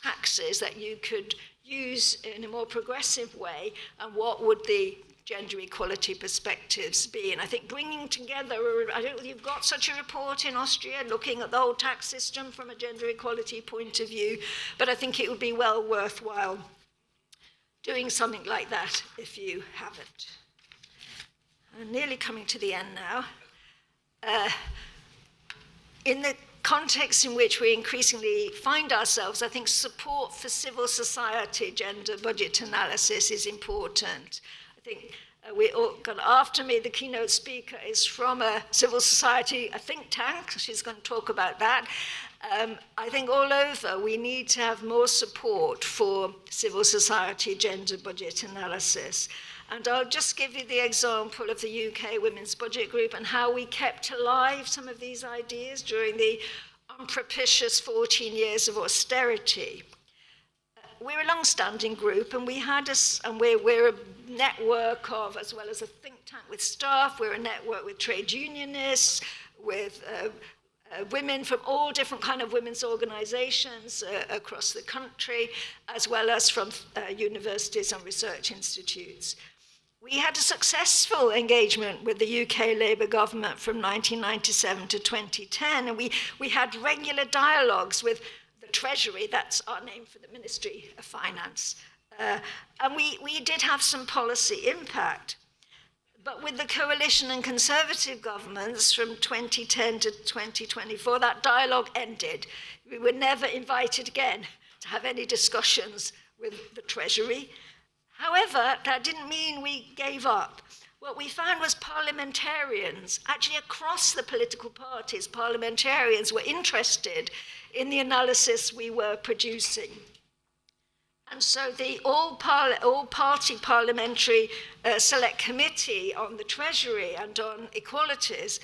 taxes that you could use in a more progressive way and what would the gender equality perspectives be. And I think bringing together, I don't know if you've got such a report in Austria, looking at the whole tax system from a gender equality point of view, but I think it would be well worthwhile doing something like that if you haven't. I'm nearly coming to the end now. In the context in which we increasingly find ourselves, I think support for civil society gender budget analysis is important. I think we all got after me, the keynote speaker is from a civil society, a think tank. She's going to talk about that. I think all over we need to have more support for civil society gender budget analysis. And I'll just give you the example of the UK Women's Budget Group and how we kept alive some of these ideas during the unpropitious 14 years of austerity. We're a long-standing group, and we had we're a network of, as well as a think tank with staff, we're a network with trade unionists, with women from all different kind of women's organizations across the country, as well as from universities and research institutes. We had a successful engagement with the UK Labour government from 1997 to 2010, and we had regular dialogues with the Treasury, that's our name for the Ministry of Finance. And we did have some policy impact. But with the coalition and conservative governments from 2010 to 2024, that dialogue ended. We were never invited again to have any discussions with the Treasury. However, that didn't mean we gave up. What we found was parliamentarians, actually across the political parties, parliamentarians were interested in the analysis we were producing. And so the all-party parliamentary select committee on the Treasury and on equalities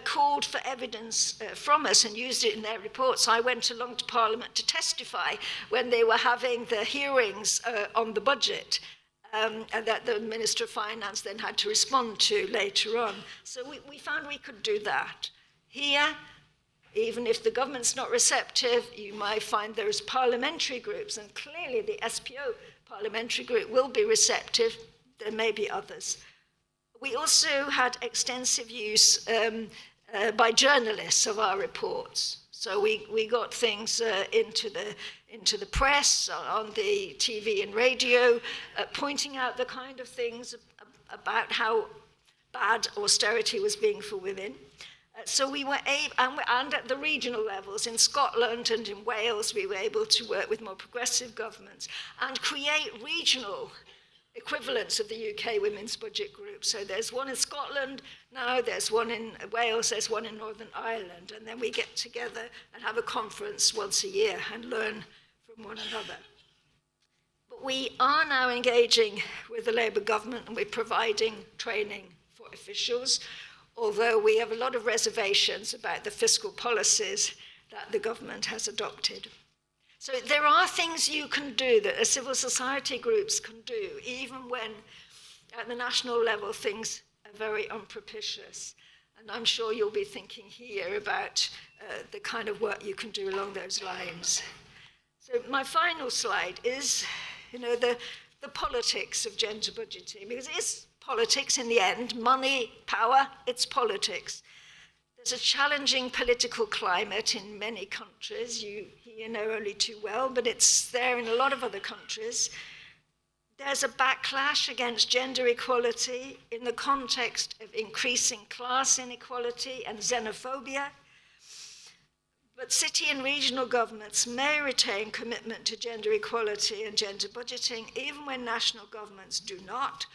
called for evidence from us and used it in their reports. I went along to Parliament to testify when they were having the hearings on the budget. and that the Minister of Finance then had to respond to later on. So we found we could do that. Here, even if the government's not receptive, you might find there's parliamentary groups, and clearly the SPO parliamentary group will be receptive. There may be others. We also had extensive use by journalists of our reports. So we got things into the press, on the TV and radio, pointing out the kind of things about how bad austerity was being for women. So we were able, and at the regional levels, in Scotland and in Wales, we were able to work with more progressive governments and create regional equivalents of the UK Women's Budget Group. So there's one in Scotland now, there's one in Wales, there's one in Northern Ireland, and then we get together and have a conference once a year and learn from one another. But we are now engaging with the Labour government, and we're providing training for officials, although we have a lot of reservations about the fiscal policies that the government has adopted. So there are things you can do that the civil society groups can do, even when at the national level things are very unpropitious. And I'm sure you'll be thinking here about the kind of work you can do along those lines. So my final slide is, the politics of gender budgeting, because it is politics in the end. Money, power, it's politics. There's a challenging political climate in many countries. You know only too well, but it's there in a lot of other countries. There's a backlash against gender equality in the context of increasing class inequality and xenophobia. But city and regional governments may retain commitment to gender equality and gender budgeting, even when national governments do not,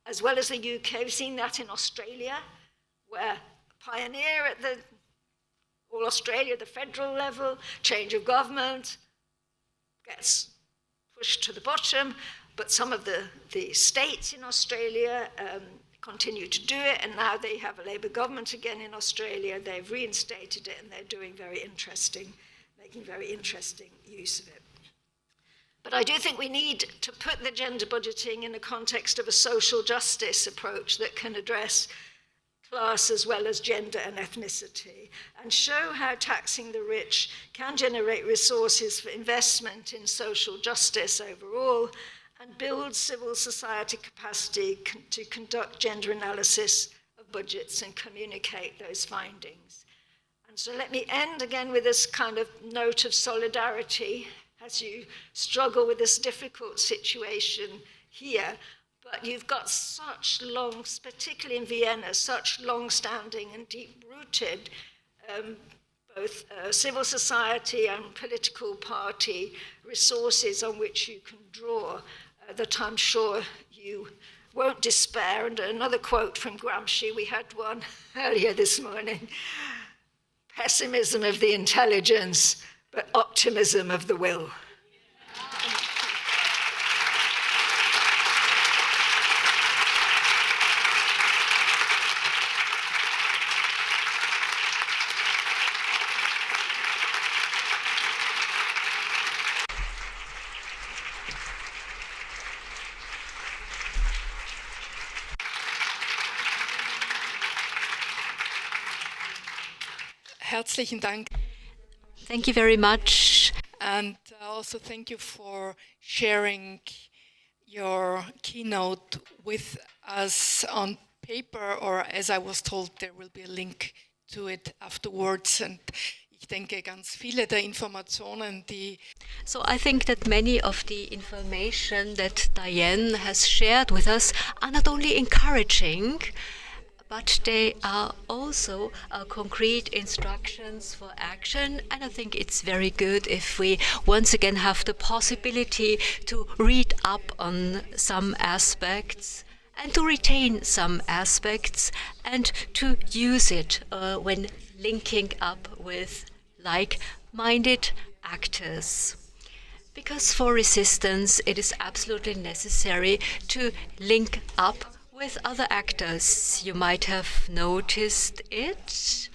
as well as the UK. We've seen that in Australia, where pioneer at the all Australia, the federal level, change of government gets pushed to the bottom, but some of the states in Australia continue to do it, and now they have a Labour government again in Australia. They've reinstated it, and they're doing making very interesting use of it. But I do think we need to put the gender budgeting in the context of a social justice approach that can address class as well as gender and ethnicity, and show how taxing the rich can generate resources for investment in social justice overall, and build civil society capacity to conduct gender analysis of budgets and communicate those findings. And so let me end again with this kind of note of solidarity as you struggle with this difficult situation here. But you've got such long, particularly in Vienna, such long-standing and deep-rooted both civil society and political party resources on which you can draw that I'm sure you won't despair. And another quote from Gramsci, we had one earlier this morning: pessimism of the intelligence, but optimism of the will. Herzlichen Dank. Thank you very much. And also thank you for sharing your keynote with us on paper, or as I was told, there will be a link to it afterwards. And ich denke, ganz viele der Informationen, die... So I think that many of the information that Diane has shared with us are not only encouraging, but they are also concrete instructions for action. And I think it's very good if we once again have the possibility to read up on some aspects and to retain some aspects and to use it when linking up with like-minded actors. Because for resistance, it is absolutely necessary to link up with other actors. You might have noticed it.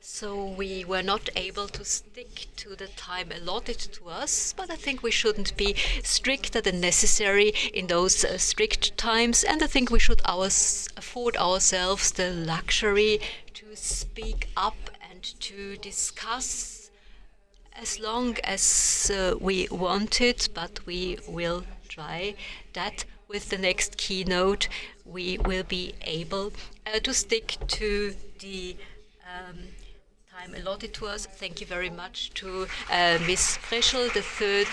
So we were not able to stick to the time allotted to us, but I think we shouldn't be stricter than necessary in those strict times, and I think we should afford ourselves the luxury to speak up and to discuss as long as we want it, but we will try that with the next keynote we will be able to stick to the time allotted to us. Thank you very much to Ms. Preschel, the third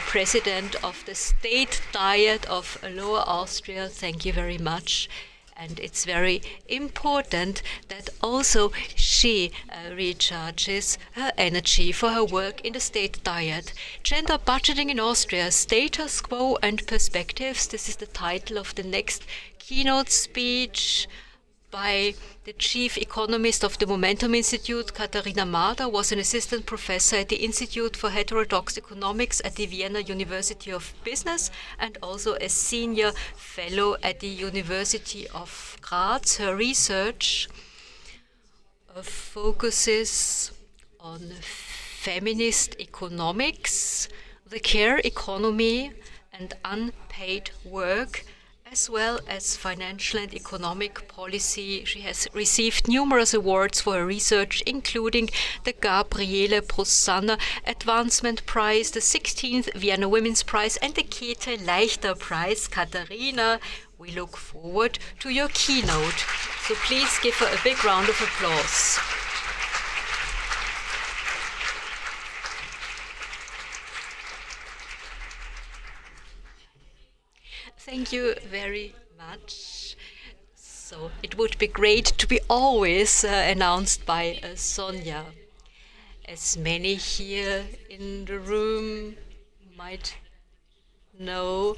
president of the State Diet of Lower Austria. Thank you very much. And it's very important that also she recharges her energy for her work in the State Diet. Gender Budgeting in Austria, Status Quo and Perspectives. This is the title of the next keynote speech by the chief economist of the Momentum Institute. Katharina Marder was an assistant professor at the Institute for Heterodox Economics at the Vienna University of Business and also a senior fellow at the University of Graz. Her research focuses on feminist economics, the care economy and unpaid work, as well as financial and economic policy. She has received numerous awards for her research, including the Gabriele Prosanna Advancement Prize, the 16th Vienna Women's Prize, and the Käthe Leichter Prize. Katharina, we look forward to your keynote. So please give her a big round of applause. Thank you very much. So it would be great to be always announced by Sonja. As many here in the room might know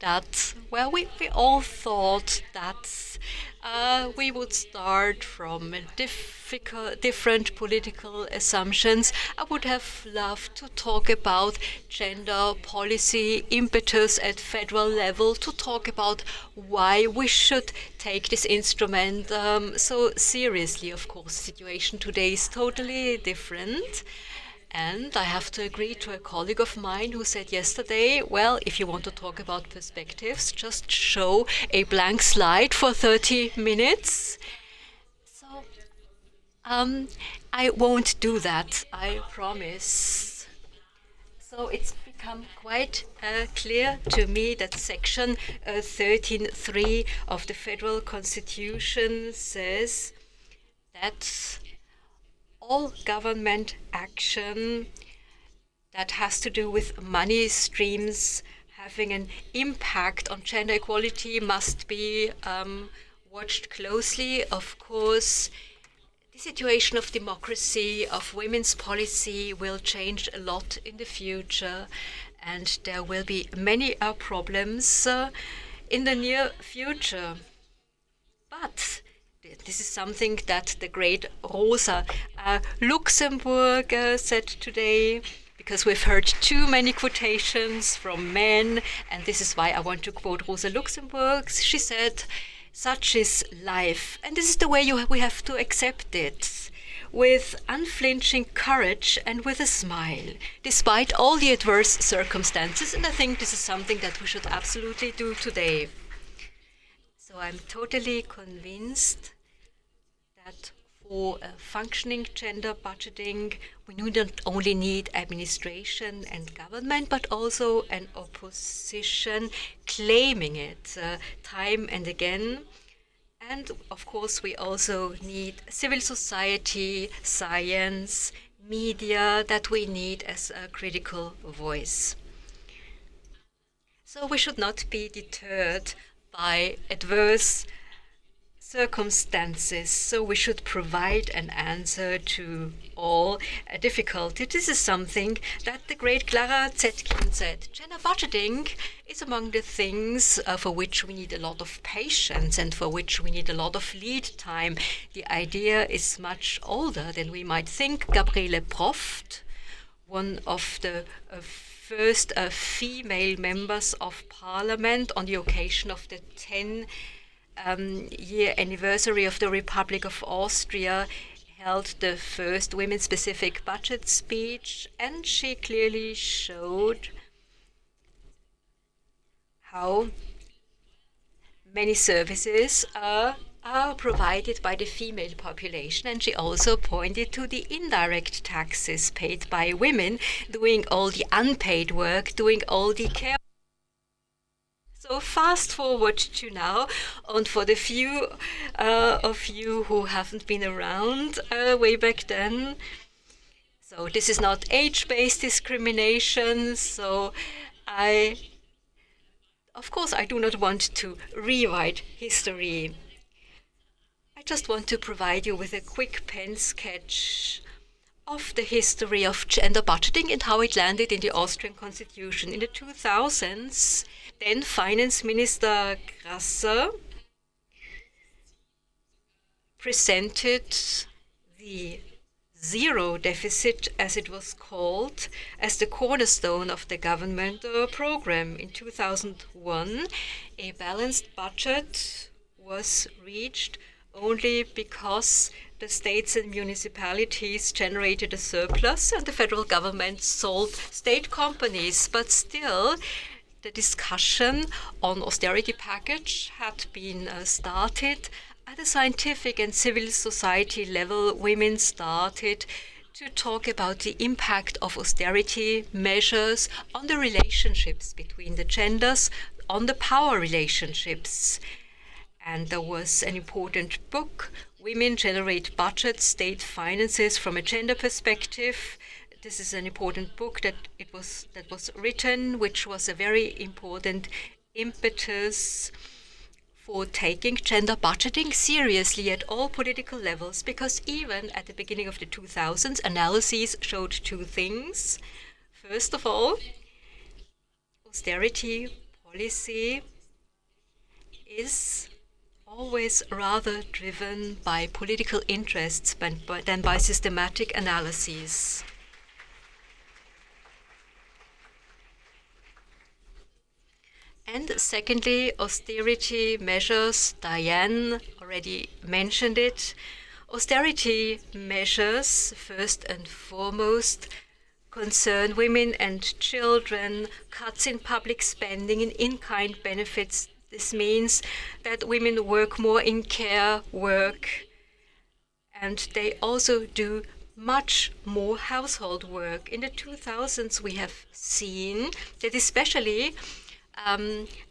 that, well, we all thought that we would start from different political assumptions. I would have loved to talk about gender policy impetus at federal level, to talk about why we should take this instrument so seriously. Of course, the situation today is totally different. And I have to agree to a colleague of mine who said yesterday, well, if you want to talk about perspectives, just show a blank slide for 30 minutes. So I won't do that, I promise. So it's become quite clear to me that section 13.3 of the Federal Constitution says that all government action that has to do with money streams having an impact on gender equality must be watched closely. Of course, the situation of democracy, of women's policy will change a lot in the future, and there will be many problems in the near future. But this is something that the great Rosa Luxemburg said today, because we've heard too many quotations from men, and this is why I want to quote Rosa Luxemburg. She said, "Such is life, and this is the way we have to accept it, with unflinching courage and with a smile, despite all the adverse circumstances." And I think this is something that we should absolutely do today. So I'm totally convinced that for a functioning gender budgeting, we not only need administration and government, but also an opposition claiming it time and again. And of course, we also need civil society, science, media that we need as a critical voice. So we should not be deterred by adverse circumstances, so we should provide an answer to all difficulty. This is something that the great Clara Zetkin said. Gender budgeting is among the things for which we need a lot of patience and for which we need a lot of lead time. The idea is much older than we might think. Gabriele Proft, one of the first female members of parliament on the occasion of the 10-year anniversary of the Republic of Austria, held the first women-specific budget speech, and she clearly showed how many services are provided by the female population, and she also pointed to the indirect taxes paid by women, doing all the unpaid work, doing all the care. So fast forward to now, and for the few of you who haven't been around way back then, so this is not age-based discrimination, so of course I do not want to rewrite history. I just want to provide you with a quick pen sketch of the history of gender budgeting and how it landed in the Austrian constitution. In the 2000s, then Finance Minister Grasser presented the zero deficit, as it was called, as the cornerstone of the government program. In 2001, a balanced budget was reached only because the states and municipalities generated a surplus and the federal government sold state companies. But still, the discussion on austerity package had been started. At a scientific and civil society level, women started to talk about the impact of austerity measures on the relationships between the genders, on the power relationships. And there was an important book, Women Generate Budget, State Finances from a Gender Perspective. This is an important book that was written, which was a very important impetus for taking gender budgeting seriously at all political levels, because even at the beginning of the 2000s, analyses showed two things. First of all, austerity policy is always rather driven by political interests than by systematic analyses. And secondly, austerity measures, Diane already mentioned it, austerity measures, first and foremost, concern women and children, cuts in public spending, and in-kind benefits. This means that women work more in care work, and they also do much more household work. In the 2000s, we have seen that especially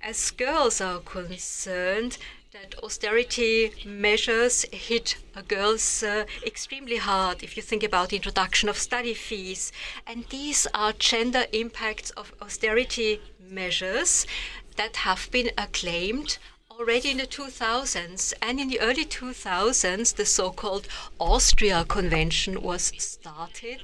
as girls are concerned, that austerity measures hit girls extremely hard if you think about the introduction of study fees. And these are gender impacts of austerity measures that have been acclaimed already in the 2000s. And in the early 2000s, the so-called Austria Convention was started.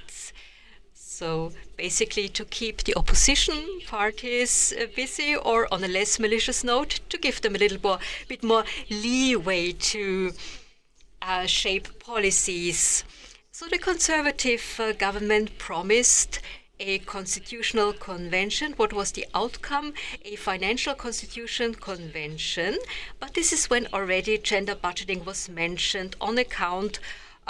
So basically to keep the opposition parties busy, or on a less malicious note, to give them a bit more leeway to shape policies. So the conservative government promised a constitutional convention. What was the outcome? A financial constitution convention. But this is when already gender budgeting was mentioned on account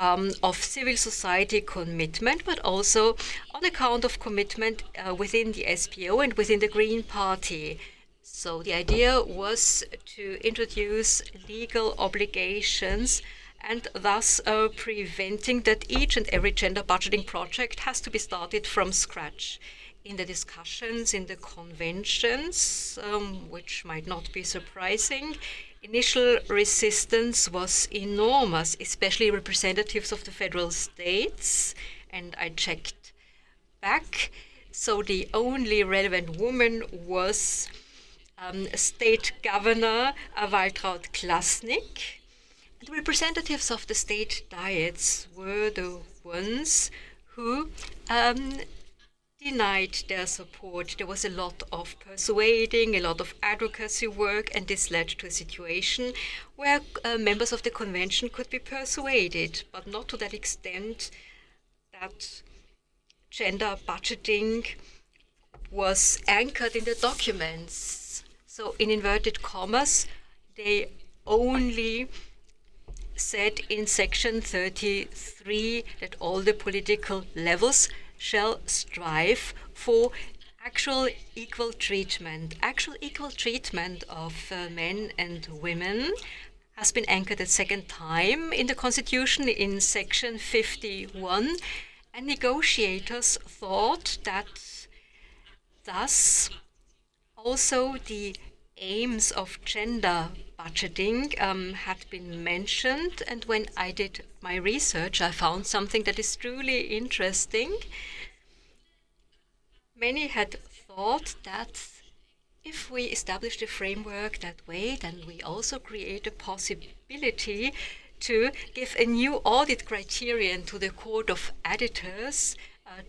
of civil society commitment, but also on account of commitment within the SPO and within the Green Party. So the idea was to introduce legal obligations and thus preventing that each and every gender budgeting project has to be started from scratch. In the discussions, in the conventions, which might not be surprising, initial resistance was enormous, especially representatives of the federal states, and I checked back. So the only relevant woman was State Governor Waltraud Klasnik. The representatives of the state diets were the ones who denied their support. There was a lot of persuading, a lot of advocacy work, and this led to a situation where members of the convention could be persuaded, but not to that extent that gender budgeting was anchored in the documents. So in inverted commas, they only said in section 33 that all the political levels shall strive for actual equal treatment. Actual equal treatment of men and women has been anchored a second time in the Constitution in section 51, and negotiators thought that thus also the aims of gender budgeting had been mentioned, and when I did my research I found something that is truly interesting. Many had thought that if we establish the framework that way, then we also create a possibility to give a new audit criterion to the Court of Auditors,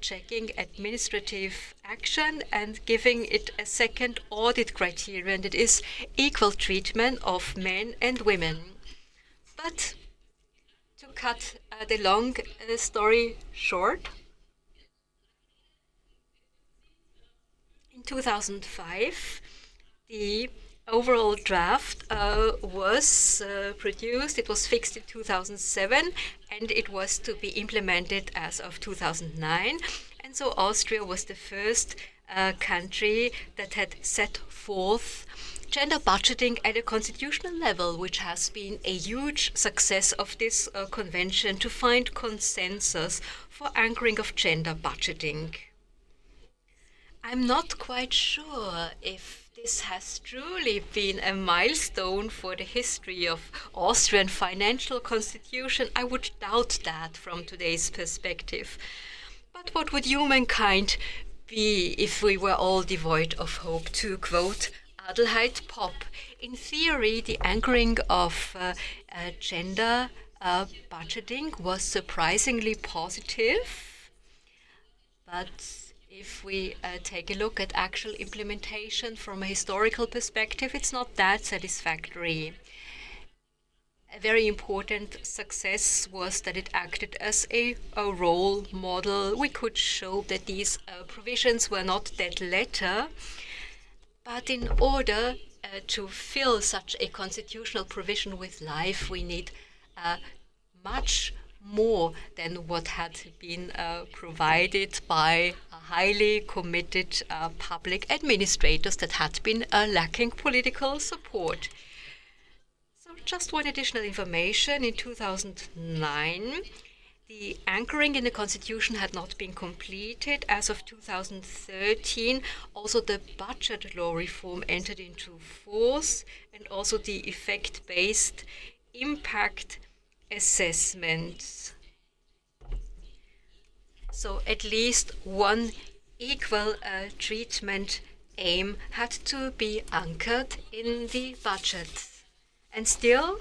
checking administrative action and giving it a second audit criterion that is equal treatment of men and women. But to cut the long story short, in 2005, the overall draft was produced. It was fixed in 2007, and it was to be implemented as of 2009. And so Austria was the first country that had set forth gender budgeting at a constitutional level, which has been a huge success of this convention to find consensus for anchoring of gender budgeting. I'm not quite sure if this has truly been a milestone for the history of Austrian financial constitution. I would doubt that from today's perspective. But what would humankind be if we were all devoid of hope? To quote Adelheid Popp, in theory, the anchoring of gender budgeting was surprisingly positive, but if we take a look at actual implementation from a historical perspective, it's not that satisfactory. A very important success was that it acted as a role model. We could show that these provisions were not dead letter, but in order to fill such a constitutional provision with life, we need much more than what had been provided by highly committed public administrators that had been lacking political support. So just one additional information, in 2009, the anchoring in the Constitution had not been completed. As of 2013, also the budget law reform entered into force, and also the effect-based impact assessments. So at least one equal treatment aim had to be anchored in the budget. And still,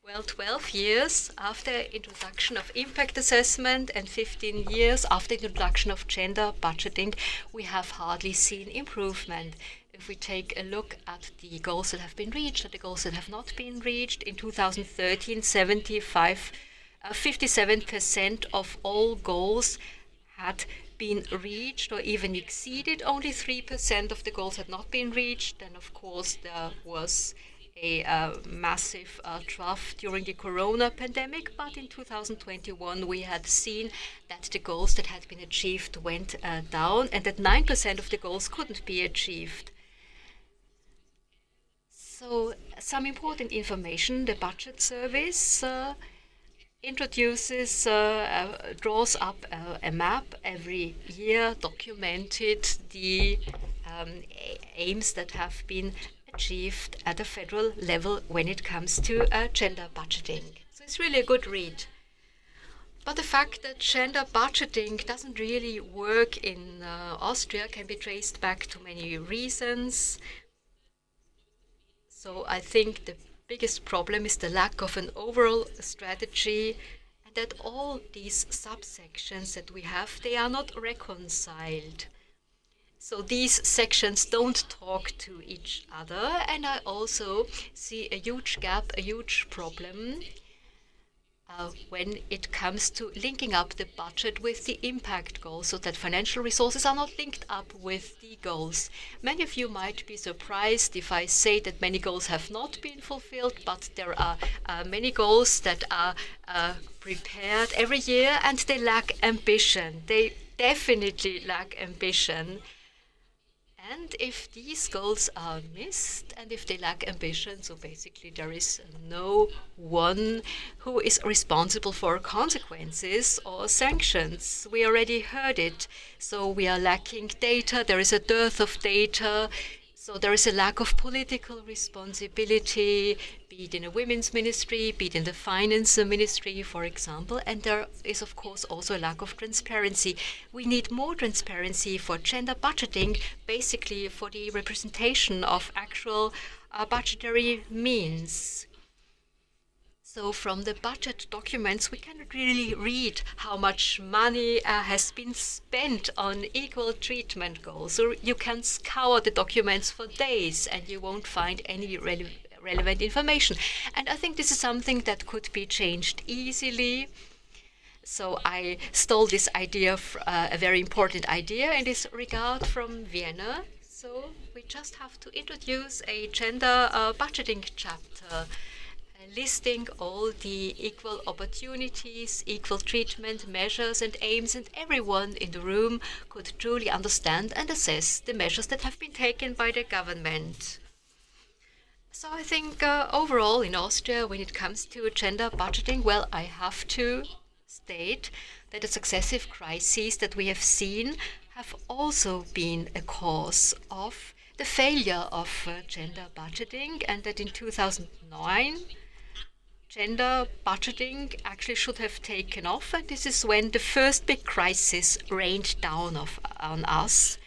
well, 12 years after introduction of impact assessment and 15 years after introduction of gender budgeting, we have hardly seen improvement. If we take a look at the goals that have been reached and the goals that have not been reached, in 2013, 57% of all goals had been reached or even exceeded. Only 3% of the goals had not been reached. And of course, there was a massive trough during the corona pandemic, but in 2021 we had seen that the goals that had been achieved went down, and that 9% of the goals couldn't be achieved. So some important information: the budget service introduces, draws up a map every year, documented the aims that have been achieved at a federal level when it comes to gender budgeting. So it's really a good read. But the fact that gender budgeting doesn't really work in Austria can be traced back to many reasons. So I think the biggest problem is the lack of an overall strategy, and that all these subsections that we have, they are not reconciled. So these sections don't talk to each other, and I also see a huge gap, a huge problem. when it comes to linking up the budget with the impact goals, so that financial resources are not linked up with the goals. Many of you might be surprised if I say that many goals have not been fulfilled, but there are many goals that are prepared every year, and they lack ambition. They definitely lack ambition. And if these goals are missed, and if they lack ambition, so basically there is no one who is responsible for consequences or sanctions. We already heard it. So we are lacking data, there is a dearth of data, so there is a lack of political responsibility, be it in a women's ministry, be it in the finance ministry, for example, and there is, of course, also a lack of transparency. We need more transparency for gender budgeting, basically for the representation of actual budgetary means. So from the budget documents, we cannot really read how much money has been spent on equal treatment goals. So you can scour the documents for days and you won't find any relevant information. And I think this is something that could be changed easily. So I stole this idea, a very important idea in this regard, from Vienna. So we just have to introduce a gender budgeting chapter, listing all the equal opportunities, equal treatment measures and aims, and everyone in the room could truly understand and assess the measures that have been taken by the government. So I think overall in Austria, when it comes to gender budgeting, well, I have to state that the successive crises that we have seen have also been a cause of the failure of gender budgeting, and that in 2009, gender budgeting actually should have taken off, and this is when the first big crisis rained down on us.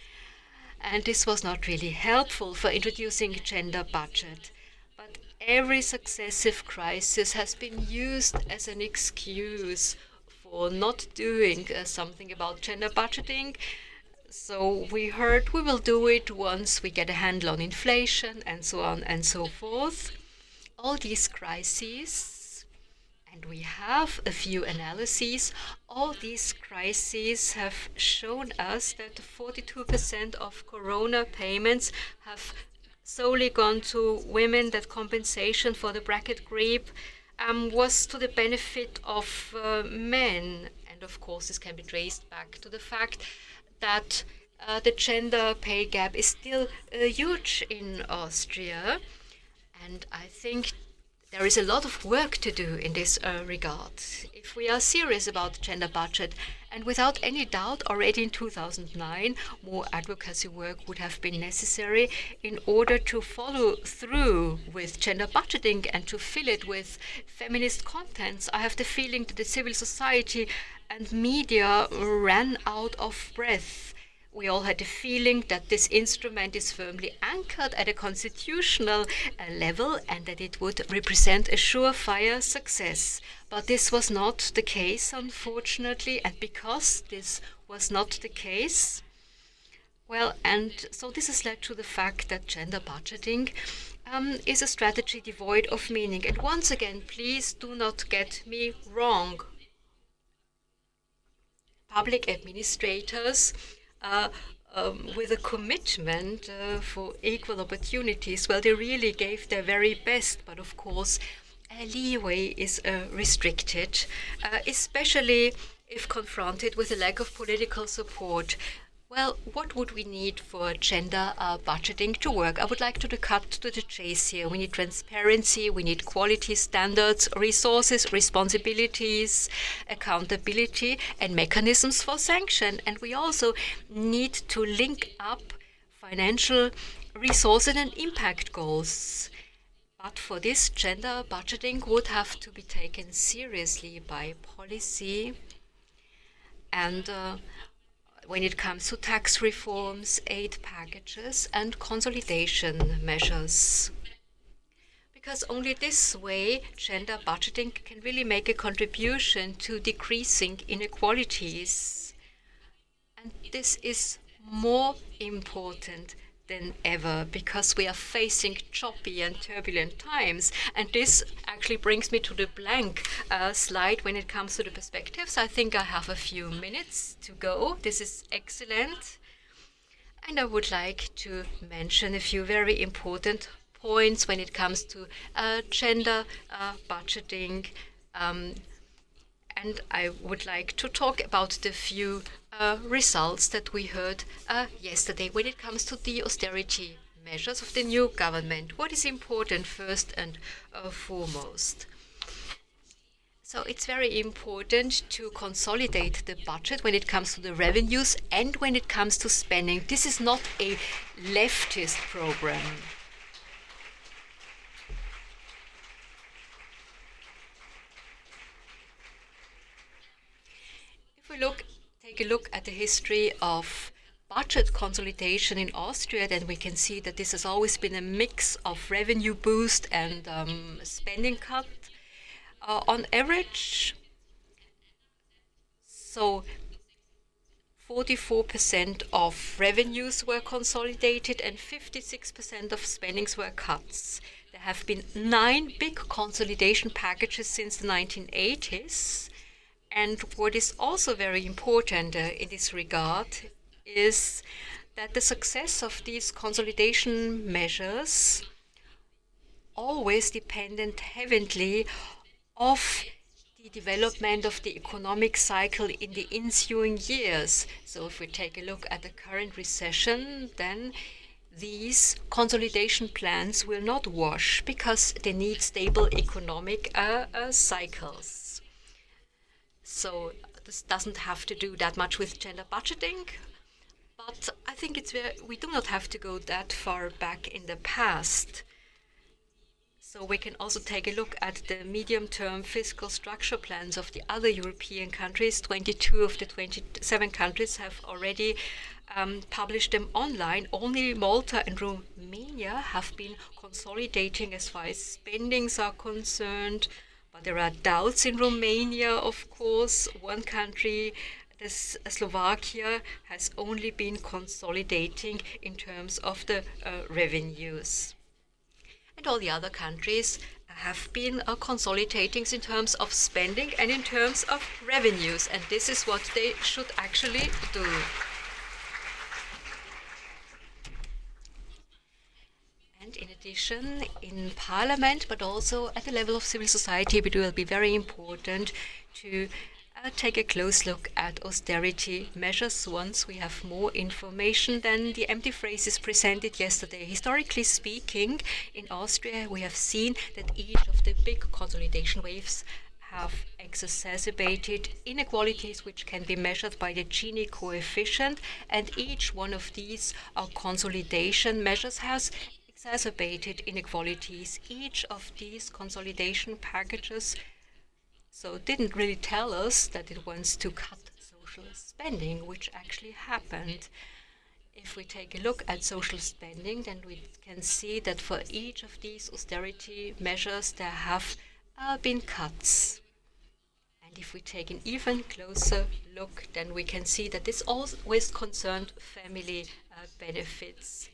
And this was not really helpful for introducing gender budget. But every successive crisis has been used as an excuse for not doing something about gender budgeting. So we heard we will do it once we get a handle on inflation and so on and so forth. All these crises, and we have a few analyses, all these crises have shown us that 42% of corona payments have solely gone to women, that compensation for the bracket creep was to the benefit of men. And of course this can be traced back to the fact that the gender pay gap is still huge in Austria. And I think there is a lot of work to do in this regard. If we are serious about gender budget, and without any doubt, already in 2009, more advocacy work would have been necessary in order to follow through with gender budgeting and to fill it with feminist contents. I have the feeling that the civil society and media ran out of breath. We all had the feeling that this instrument is firmly anchored at a constitutional level and that it would represent a surefire success. But this was not the case, unfortunately, and because this was not the case, well, and so this has led to the fact that gender budgeting is a strategy devoid of meaning. And once again, please do not get me wrong. Public administrators with a commitment for equal opportunities, well, they really gave their very best, but of course, leeway is restricted, especially if confronted with a lack of political support. Well, what would we need for gender budgeting to work? I would like to cut to the chase here. We need transparency, we need quality standards, resources, responsibilities, accountability, and mechanisms for sanction. And we also need to link up financial resources and impact goals. But for this, gender budgeting would have to be taken seriously by policy, and when it comes to tax reforms, aid packages, and consolidation measures. Because only this way gender budgeting can really make a contribution to decreasing inequalities. And this is more important than ever because we are facing choppy and turbulent times, and this actually brings me to the blank slide when it comes to the perspectives. I think I have a few minutes to go. This is excellent. And I would like to mention a few very important points when it comes to gender budgeting. And I would like to talk about the few results that we heard yesterday when it comes to the austerity measures of the new government. What is important first and foremost? So it's very important to consolidate the budget when it comes to the revenues and when it comes to spending. This is not a leftist program. If we take a look at the history of budget consolidation in Austria, then we can see that this has always been a mix of revenue boost and spending cut. On average, so 44% of revenues were consolidated and 56% of spendings were cuts. There have been 9 big consolidation packages since the 1980s. And what is also very important in this regard is that the success of these consolidation measures always depended heavily of the development of the economic cycle in the ensuing years. So if we take a look at the current recession, then these consolidation plans will not wash because they need stable economic cycles. So this doesn't have to do that much with gender budgeting, but I think we do not have to go that far back in the past. So we can also take a look at the medium-term fiscal structure plans of the other European countries. 22 of the 27 countries have already published them online. Only Malta and Romania have been consolidating as far as spendings are concerned. But there are doubts in Romania, of course. One country, Slovakia, has only been consolidating in terms of the revenues. And all the other countries have been consolidating in terms of spending and in terms of revenues. And this is what they should actually do. And in addition, in Parliament, but also at the level of civil society, it will be very important to take a close look at austerity measures once we have more information than the empty phrases presented yesterday. Historically speaking, in Austria, we have seen that each of the big consolidation waves have exacerbated inequalities which can be measured by the Gini coefficient, and each one of these consolidation measures has exacerbated inequalities. Each of these consolidation packages didn't really tell us that it wants to cut social spending, which actually happened. If we take a look at social spending, then we can see that for each of these austerity measures, there have been cuts. And if we take an even closer look, then we can see that this always concerned family benefits.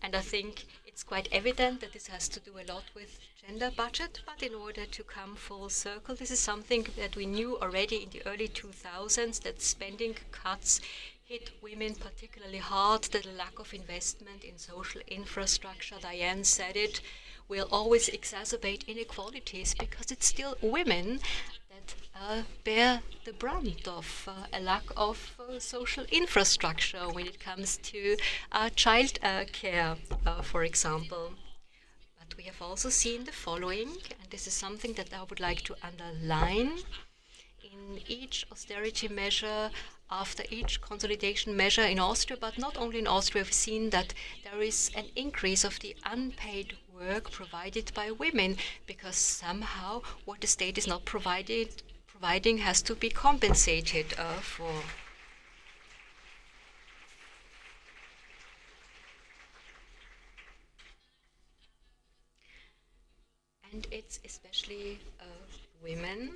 And I think it's quite evident that this has to do a lot with gender budget, but in order to come full circle, this is something that we knew already in the early 2000s, that spending cuts hit women particularly hard, that the lack of investment in social infrastructure, Diane said it, will always exacerbate inequalities because it's still women that bear the brunt of a lack of social infrastructure when it comes to child care, for example. But we have also seen the following, and this is something that I would like to underline. In each austerity measure, after each consolidation measure in Austria, but not only in Austria, we've seen that there is an increase of the unpaid work provided by women, because somehow what the state is not providing has to be compensated for. And it's especially women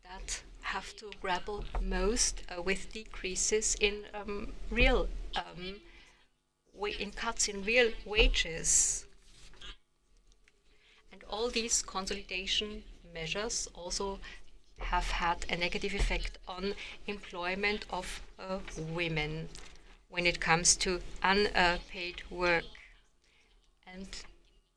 that have to grapple most with decreases in in cuts in real wages. And all these consolidation measures also have had a negative effect on employment of women when it comes to unpaid work. And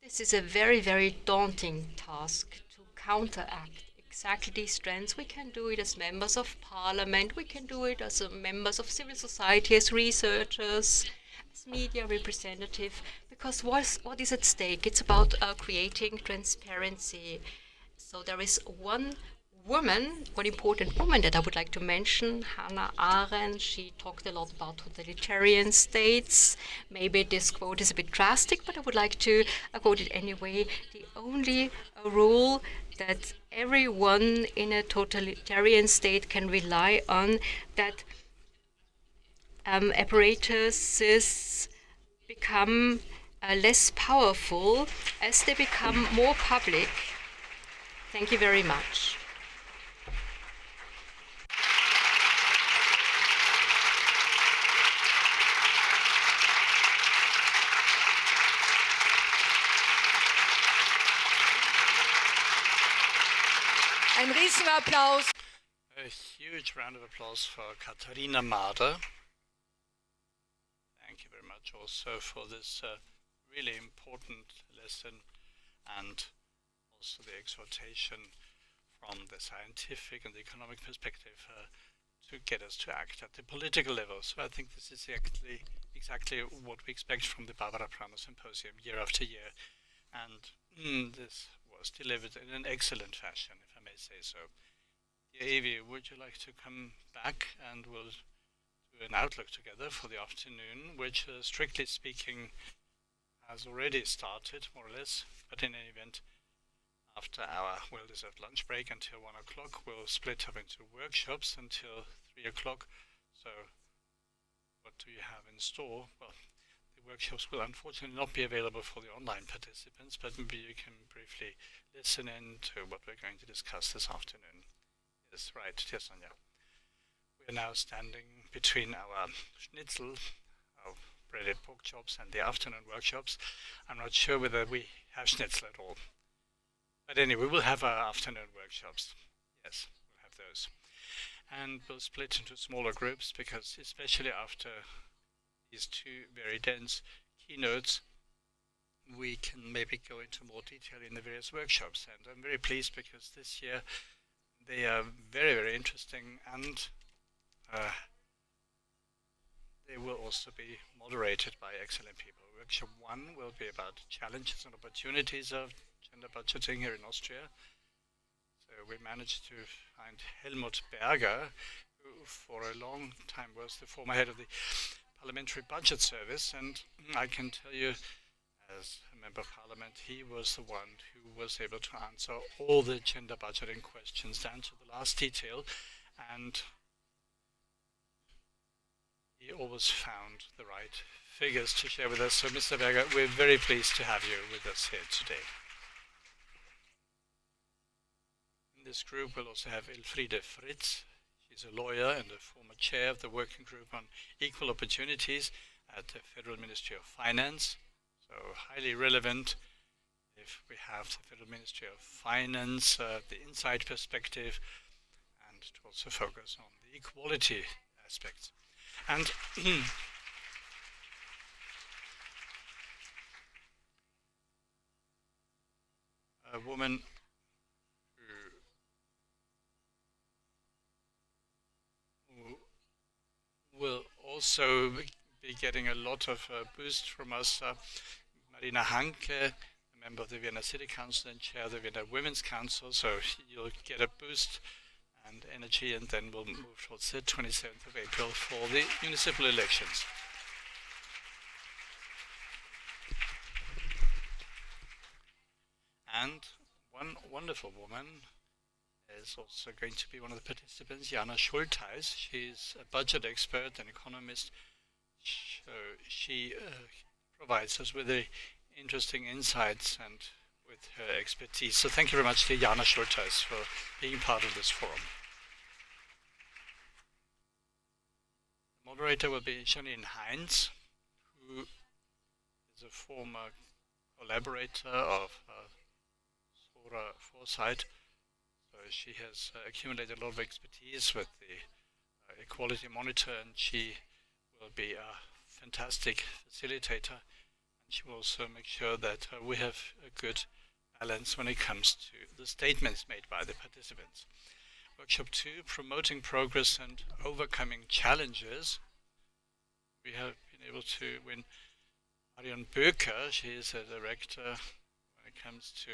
this is a very, very daunting task to counteract exactly these trends. We can do it as members of parliament, we can do it as members of civil society, as researchers, as media representative, because what is at stake? It's about creating transparency. So there is one important woman that I would like to mention, Hannah Arendt. She talked a lot about totalitarian states. Maybe this quote is a bit drastic, but I would like to quote it anyway. The only rule that everyone in a totalitarian state can rely on, that apparatuses become less powerful as they become more public. Thank you very much. Ein Riesenapplaus. A huge round of applause for Katharina Mader. Thank you very much also for this really important lesson, and also the exhortation from the scientific and the economic perspective to get us to act at the political level. So I think this is exactly what we expect from the Barbara Prammer Symposium year after year. And this was delivered in an excellent fashion, if I may say so. Dear Evie, would you like to come back and we'll do an outlook together for the afternoon, which strictly speaking has already started, more or less, but in any event, after our well-deserved lunch break until 1 o'clock, we'll split up into workshops until 3 o'clock. So what do you have in store? Well, the workshops will unfortunately not be available for the online participants, but maybe you can briefly listen in to what we're going to discuss this afternoon. Yes, right, dear Sonja. We are now standing between our schnitzel, our breaded pork chops, and the afternoon workshops. I'm not sure whether we have schnitzel at all. But anyway, we'll have our afternoon workshops. Yes, we'll have those. And we'll split into smaller groups, because especially after these two very dense keynotes, we can maybe go into more detail in the various workshops. And I'm very pleased because this year they are very, very interesting, and they will also be moderated by excellent people. Workshop 1 will be about challenges and opportunities of gender budgeting here in Austria. So we managed to find Helmut Berger, who for a long time was the former head of the Parliamentary Budget Service, and I can tell you, as a member of parliament, he was the one who was able to answer all the gender budgeting questions down to the last detail, and he always found the right figures to share with us. So Mr. Berger, we're very pleased to have you with us here today. In this group we'll also have Elfriede Fritz. She's a lawyer and a former chair of the working group on equal opportunities at the Federal Ministry of Finance. So highly relevant if we have the Federal Ministry of Finance, the inside perspective, and to also focus on the equality aspects. And a woman who will also be getting a lot of boost from us, Marina Hanke, a member of the Vienna City Council and chair of the Vienna Women's Council. So you'll get a boost and energy, and then we'll move towards the 27th of April for the municipal elections. And one wonderful woman is also going to be one of the participants, Jana Schultheis. She's a budget expert and economist. So she provides us with very interesting insights and with her expertise. So thank you very much to Jana Schultheis for being part of this forum. The moderator will be Janine Heinz, who is a former collaborator of Cora foresight. So she has accumulated a lot of expertise with the equality monitor, and she will be a fantastic facilitator. And she will also make sure that we have a good balance when it comes to the statements made by the participants. Workshop 2, promoting progress and overcoming challenges. We have been able to win Marion Böker. She is a director when it comes to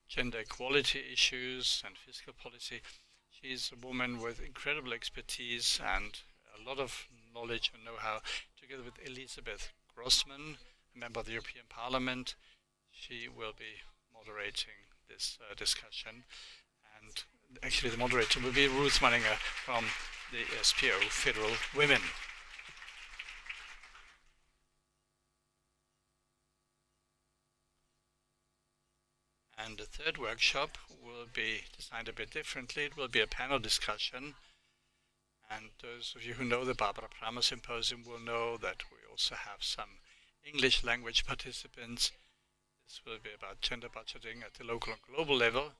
gender equality issues and fiscal policy. She's a woman with incredible expertise and a lot of knowledge and know-how, together with Elisabeth Grossman, a member of the European Parliament. She will be moderating this discussion. And actually the moderator will be Ruth Manninger from the SPO, Federal Women. And the third workshop will be designed a bit differently. It will be a panel discussion. And those of you who know the Barbara Prammer Symposium will know that we also have some English language participants. This will be about gender budgeting at the local and global level.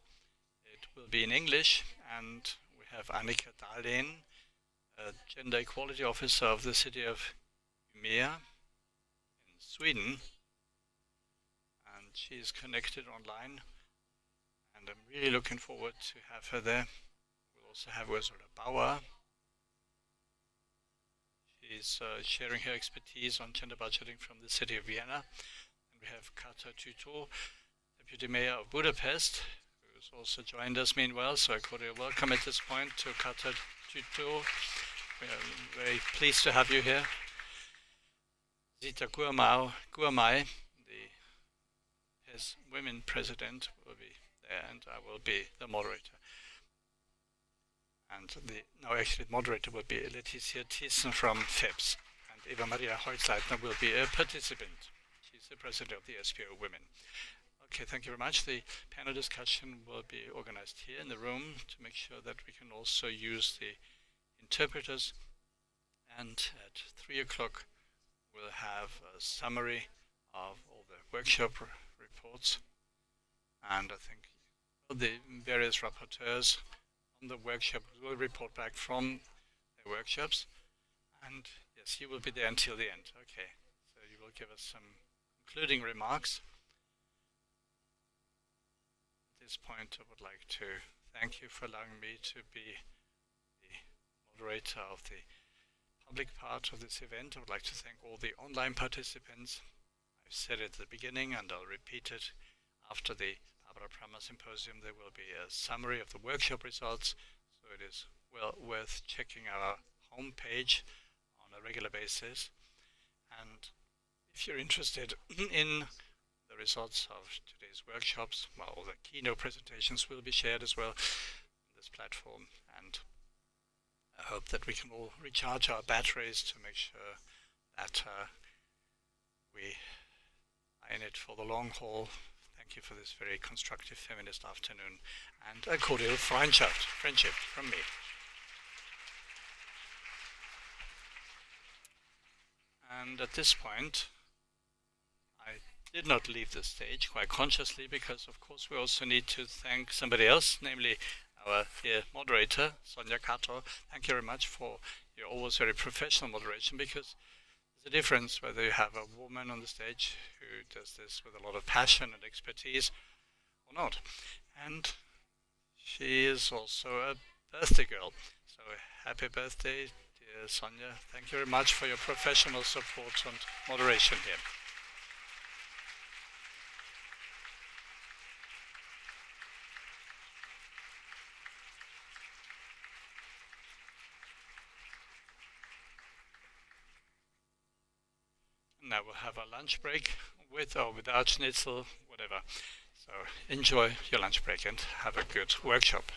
It will be in English, and we have Annika Dahlén, a gender equality officer of the city of Umeå in Sweden. And she is connected online, and I'm really looking forward to have her there. We'll also have Ursula Bauer. She's sharing her expertise on gender budgeting from the city of Vienna. And we have Kata Tüto, Deputy Mayor of Budapest, who's also joined us meanwhile. So a cordial welcome at this point to Kata Tüto. We are very pleased to have you here. Zita Gurmai, his women president, will be there, and I will be the moderator. And the moderator will be Letizia Thyssen from FEPS, and Eva Maria Holzleitner will be a participant. She's the president of the SPO Women. Okay, thank you very much. The panel discussion will be organized here in the room to make sure that we can also use the interpreters. And at 3 o'clock, we'll have a summary of all the workshop reports. And I think the various rapporteurs on the workshop will report back from their workshops. And yes, you will be there until the end. Okay, so you will give us some concluding remarks. At this point, I would like to thank you for allowing me to be the moderator of the public part of this event. I would like to thank all the online participants. I've said it at the beginning, and I'll repeat it after the Barbara Prammer Symposium. There will be a summary of the workshop results, so it is well worth checking our homepage on a regular basis. And if you're interested in the results of today's workshops, well, all the keynote presentations will be shared as well on this platform. And I hope that we can all recharge our batteries to make sure that we are in it for the long haul. Thank you for this very constructive feminist afternoon, and a cordial friendship from me. And at this point, I did not leave the stage quite consciously, because of course we also need to thank somebody else, namely our dear moderator, Sonja Kato. Thank you very much for your always very professional moderation, because there's a difference whether you have a woman on the stage who does this with a lot of passion and expertise or not. And she is also a birthday girl. So happy birthday, dear Sonja. Thank you very much for your professional support and moderation here. Now we'll have a lunch break with or without schnitzel, whatever. So enjoy your lunch break and have a good workshop.